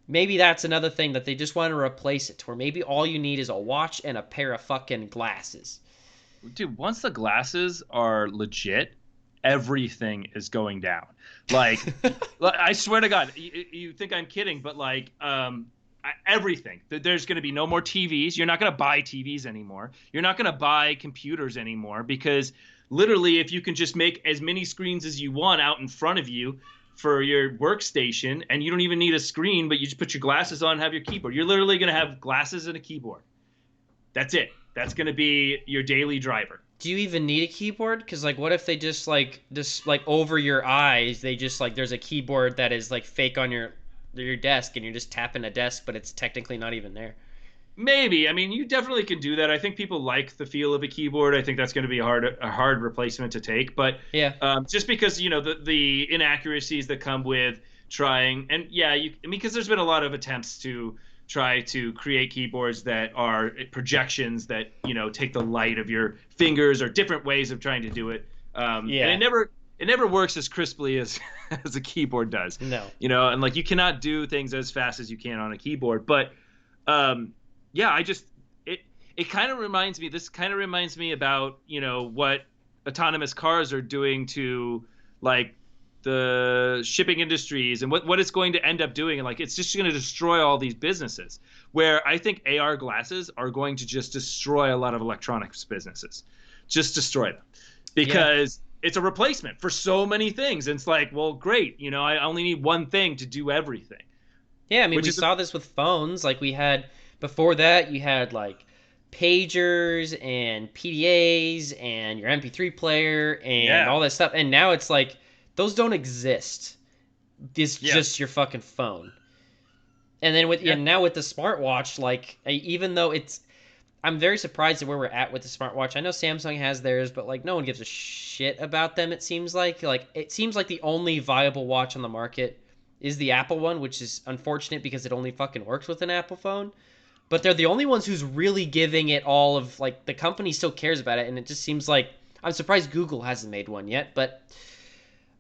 maybe that's another thing that they just want to replace it to where maybe all you need is a watch and a pair of fucking glasses. dude, once the glasses are legit, everything is going down. Like, I swear to God, you think I'm kidding, but like, everything. There's going to be no more TVs. You're not going to buy TVs anymore. You're not going to buy computers anymore because literally, if you can just make as many screens as you want out in front of you for your workstation, and you don't even need a screen, but you just put your glasses on and have your keyboard, you're literally going to have glasses and a keyboard. That's it. That's going to be your daily driver. Do you even need a keyboard? Because like, what if they just like over your eyes, they just like there's a keyboard that is like fake on your desk, and you're just tapping a desk, but it's technically not even there. Maybe. I mean, you definitely can do that. I think people like the feel of a keyboard. I think that's going to be a hard replacement to take. But Yeah, just because the inaccuracies that come with trying, and yeah, I mean, because there's been a lot of attempts to try to create keyboards that are projections that take the light of your fingers or different ways of trying to do it. And yeah, it never works as crisply as as a keyboard does. no, And like you cannot do things as fast as you can on a keyboard. But yeah, it kind of reminds me. This kind of reminds me about what autonomous cars are doing to like the shipping industries and what it's going to end up doing, and like it's just going to destroy all these businesses. Where I think AR glasses are going to just destroy a lot of electronics businesses, just destroy them, because it's a replacement for so many things. And it's like, well, great, I only need one thing to do everything. yeah. I mean, Which we is saw this with phones. Like we had before that, you had like pagers and PDAs and your MP3 player and Yeah, all that stuff, and now it's like those don't exist. It's yeah, just your fucking phone. And then yeah. now with the smartwatch, like even though I'm very surprised at where we're at with the smartwatch. I know Samsung has theirs, but like no one gives a shit about them. It seems like it seems like the only viable watch on the market is the Apple one, which is unfortunate because it only fucking works with an Apple phone. But they're the only ones who's really giving it all of like the company still cares about it, and it just seems like I'm surprised Google hasn't made one yet, but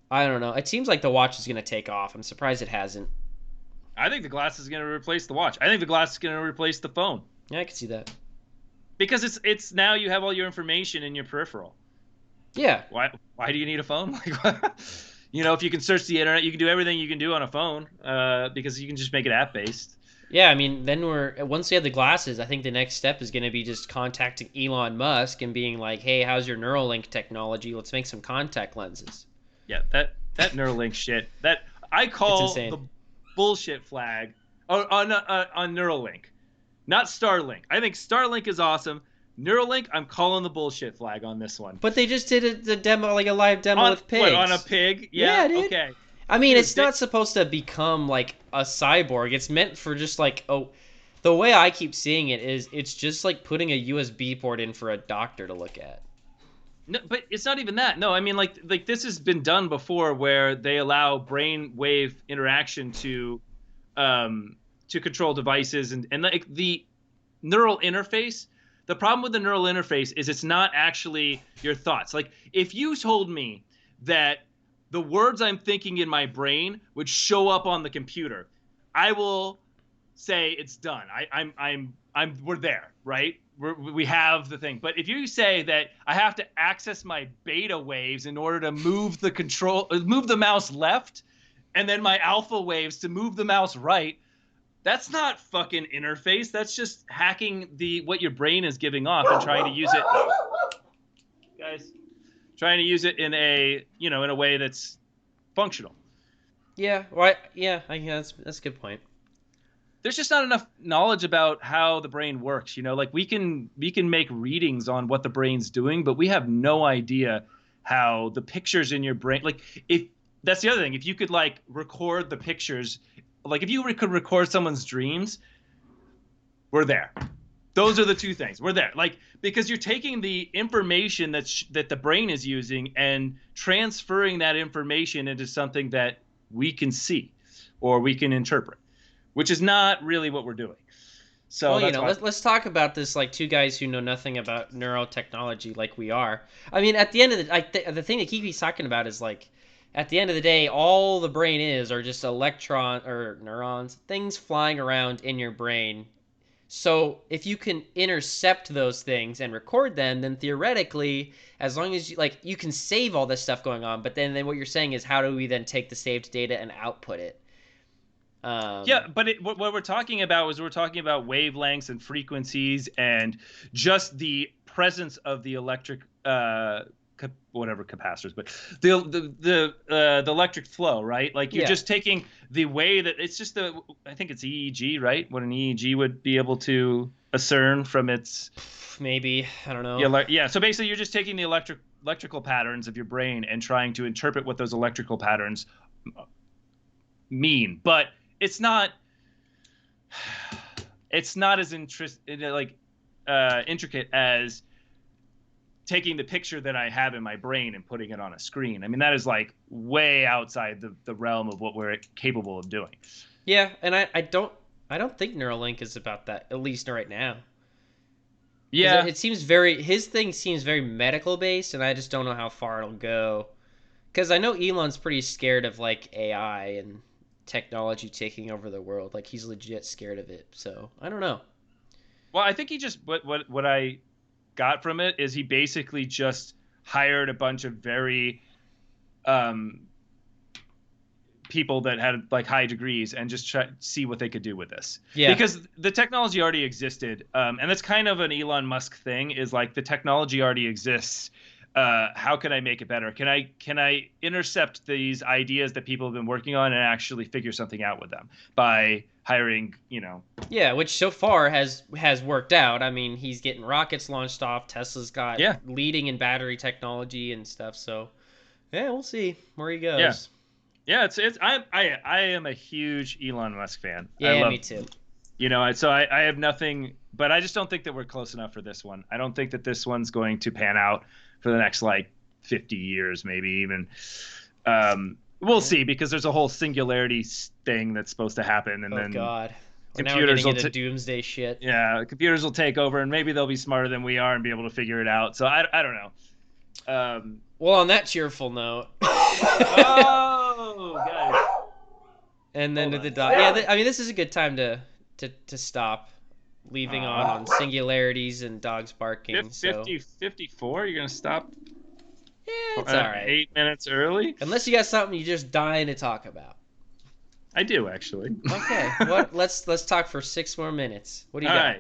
I don't know. It seems like the watch is gonna take off. I'm surprised it hasn't. I think the glass is going to replace the watch. I think the glass is going to replace the phone, Yeah, I can see that. because it's now you have all your information in your peripheral. Yeah, Why do you need a phone? Like, if you can search the internet, you can do everything you can do on a phone, because you can just make it app based. yeah. I mean, then once we have the glasses, I think the next step is going to be just contacting Elon Musk and being like, "Hey, how's your Neuralink technology? Let's make some contact lenses." Yeah, that Neuralink shit, that I It's call insane. the bullshit flag on Neuralink. Not Starlink. I think Starlink is awesome. Neuralink, I'm calling the bullshit flag on this one. But they just did a demo, like a live demo On with what? On a pigs. pig? Yeah. Yeah, dude. Okay. I mean, Dude, it's not supposed to become like a cyborg. It's meant for just like, oh, the way I keep seeing it is it's just like putting a USB port in for a doctor to look at. no, but it's not even that. No, I mean like this has been done before, where they allow brain wave interaction to control devices, and like the neural interface. The problem with the neural interface is it's not actually your thoughts. Like if you told me that the words I'm thinking in my brain would show up on the computer, I will say it's done. We're there, right? We have the thing. But if you say that I have to access my beta waves in order to move the mouse left, and then my alpha waves to move the mouse right, that's not fucking interface. That's just hacking what your brain is giving off and trying to use it, guys, trying to use it in a way that's functional. Yeah, right. Yeah, I guess that's a good point. There's just not enough knowledge about how the brain works. Like we can make readings on what the brain's doing, but we have no idea how the pictures in your brain, like, if that's the other thing. If you could like record the pictures, like if you could record someone's dreams, we're there. Those are the two things. We're there. Like, because you're taking the information that the brain is using and transferring that information into something that we can see or we can interpret, which is not really what we're doing. So Well, that's why. let's talk about this like two guys who know nothing about neurotechnology like we are. I mean, at the end of the thing that Kiki's talking about is like, at the end of the day, all the brain is are just electron or neurons, things flying around in your brain. So if you can intercept those things and record them, then theoretically, as long as you can save all this stuff going on. But then what you're saying is, how do we then take the saved data and output it? Yeah, but what we're talking about is we're talking about wavelengths and frequencies and just the presence of the electric whatever capacitors, but the electric flow, right? Like you're just taking the way that it's just I think it's EEG, right? What an EEG would be able to discern from its, maybe, I don't know. Yeah. So basically, you're just taking the electrical patterns of your brain and trying to interpret what those electrical patterns mean, but it's not as intricate as taking the picture that I have in my brain and putting it on a screen. I mean, that is like way outside the realm of what we're capable of doing. Yeah, and I don't think Neuralink is about that, at least right now. Yeah, it seems his thing seems very medical based, and I just don't know how far it'll go. Because I know Elon's pretty scared of like AI and technology taking over the world. Like he's legit scared of it. So I don't know. Well, I think he just what I got from it is he basically just hired a bunch of very people that had like high degrees and just try to see what they could do with this. Yeah. Because the technology already existed. And that's kind of an Elon Musk thing, is like the technology already exists. How can I make it better? Can I intercept these ideas that people have been working on and actually figure something out with them by hiring, Yeah, which so far has worked out. I mean, he's getting rockets launched off. Tesla's got leading in battery technology and stuff. So, yeah, we'll see where he goes. Yeah, I am a huge Elon Musk fan. Yeah, me too. So I have nothing, but I just don't think that we're close enough for this one. I don't think that this one's going to pan out for the next like 50 years, maybe even. We'll see, because there's a whole singularity thing that's supposed to happen, and then God, computers will doomsday shit. Yeah, computers will take over, and maybe they'll be smarter than we are and be able to figure it out. So I don't know. Well, on that cheerful note. Oh, guys. And then to the dot. Yeah, I mean, this is a good time to stop. Leaving on singularities and dogs barking. 54? You're going to stop? Yeah, it's all right. 8 minutes early? Unless you got something you're just dying to talk about. I do, actually. Okay. Let's talk for 6 more minutes. What do you got?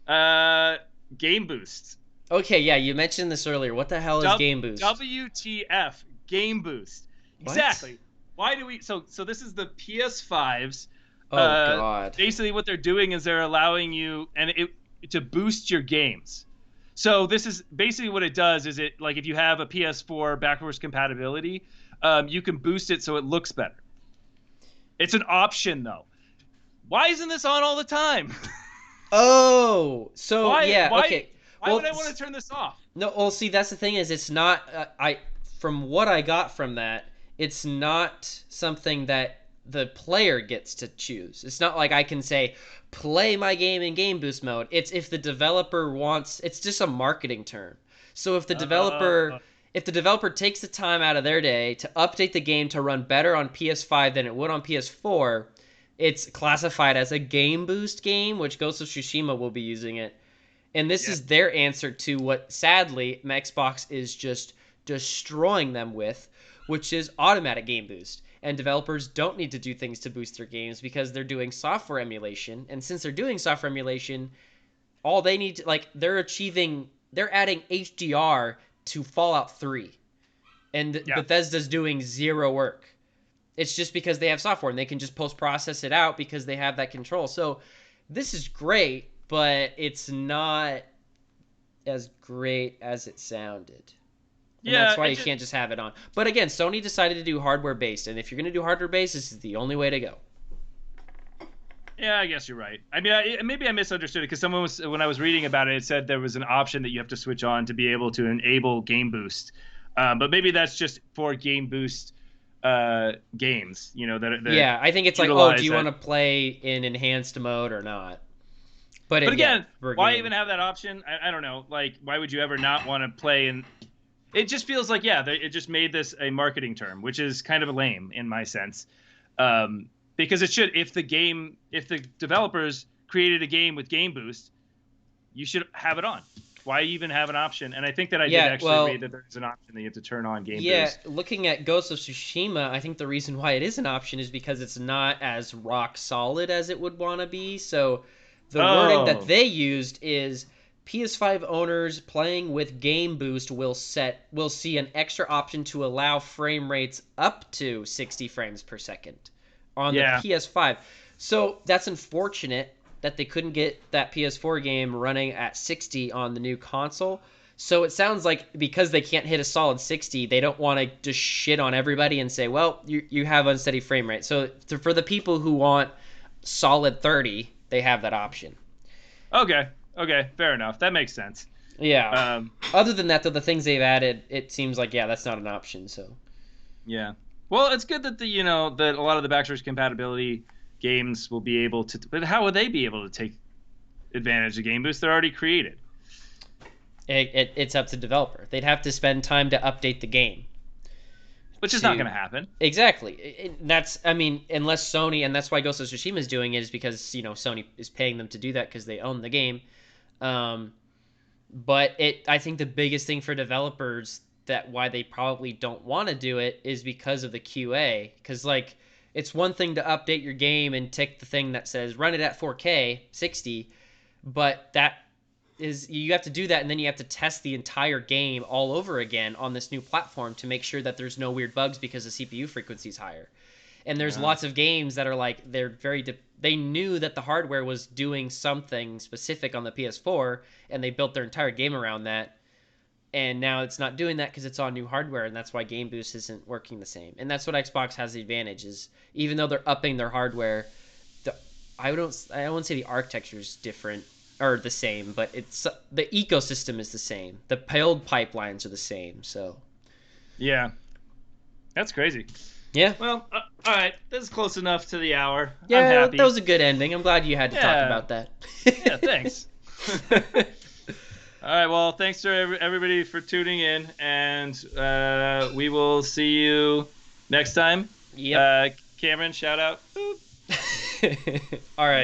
All right. Game Boost. Okay, yeah, you mentioned this earlier. What the hell is Game Boost? WTF, Game Boost. Exactly. Why do we... So this is the PS5's Oh God. Basically what they're doing is they're allowing you to boost your games. So this is basically what it does is it, like, if you have a PS4 backwards compatibility, you can boost it so it looks better. It's an option though. Why isn't this on all the time? Oh, so why yeah, why okay. why would Well, I want to turn this off? no, well, see, that's the thing is, it's not. I from what I got from that, it's not something that the player gets to choose. It's not like I can say, play my game in Game Boost mode. It's if the developer wants. It's just a marketing term. So if the developer takes the time out of their day to update the game to run better on PS5 than it would on PS4, it's classified as a Game Boost game, which Ghost of Tsushima will be using it. And this Yeah. is their answer to what, sadly, Xbox is just destroying them with, which is automatic game boost. And developers don't need to do things to boost their games because they're doing software emulation. And since they're doing software emulation, all they need to, like, they're adding HDR to Fallout 3. And Yeah. Bethesda's doing zero work. It's just because they have software and they can just post process it out because they have that control. So this is great, but it's not as great as it sounded. And Yeah, that's why you can't just have it on. But again, Sony decided to do hardware based, and if you're going to do hardware based, this is the only way to go. yeah, I guess you're right. I mean, maybe I misunderstood it because someone was, when I was reading about it, it said there was an option that you have to switch on to be able to enable Game Boost. But maybe that's just for Game Boost games, that Yeah, I think it's like, oh, do you want to play in enhanced mode or not? But again, why games. even have that option? I don't know. Like, why would you ever not want to play? And it just feels like, yeah, it just made this a marketing term, which is kind of lame in my sense. Because it should, if the developers created a game with Game Boost, you should have it on. Why even have an option? And I think that I did actually read that there's an option that you have to turn on Game Boost. Yeah, looking at Ghost of Tsushima, I think the reason why it is an option is because it's not as rock solid as it would want to be. So the wording that they used is PS5 owners playing with Game Boost will see an extra option to allow frame rates up to 60 frames per second on the PS5. So that's unfortunate that they couldn't get that PS4 game running at 60 on the new console. So it sounds like because they can't hit a solid 60, they don't want to just shit on everybody and say, well, you have unsteady frame rate. So for the people who want solid 30, they have that option. Okay, fair enough. That makes sense. Yeah. Other than that, though, the things they've added, it seems like, yeah, that's not an option. So. Yeah. Well, it's good that that a lot of the backwards compatibility games will be able to, but how would they be able to take advantage of Game Boost? They're already created. It's up to developer. They'd have to spend time to update the game, which is not going to happen. Exactly. Unless Sony, and that's why Ghost of Tsushima is doing it, is because Sony is paying them to do that because they own the game. But I think the biggest thing for developers that why they probably don't want to do it is because of the QA. Because it's one thing to update your game and tick the thing that says run it at 4K 60, but that is, you have to do that and then you have to test the entire game all over again on this new platform to make sure that there's no weird bugs because the CPU frequency is higher. And there's lots of games that are they knew that the hardware was doing something specific on the PS4 and they built their entire game around that. And now it's not doing that because it's on new hardware, and that's why Game Boost isn't working the same. And that's what Xbox has the advantage is, even though they're upping their hardware, I wouldn't say the architecture is different or the same, but it's the ecosystem is the same. The build pipelines are the same. So, yeah, that's crazy. Yeah. Well, all right, this is close enough to the hour. Yeah, I'm happy. That was a good ending. I'm glad you had to talk about that. Yeah, thanks. All right, well, thanks to everybody for tuning in, and we will see you next time. Yep. Cameron, shout out. All right.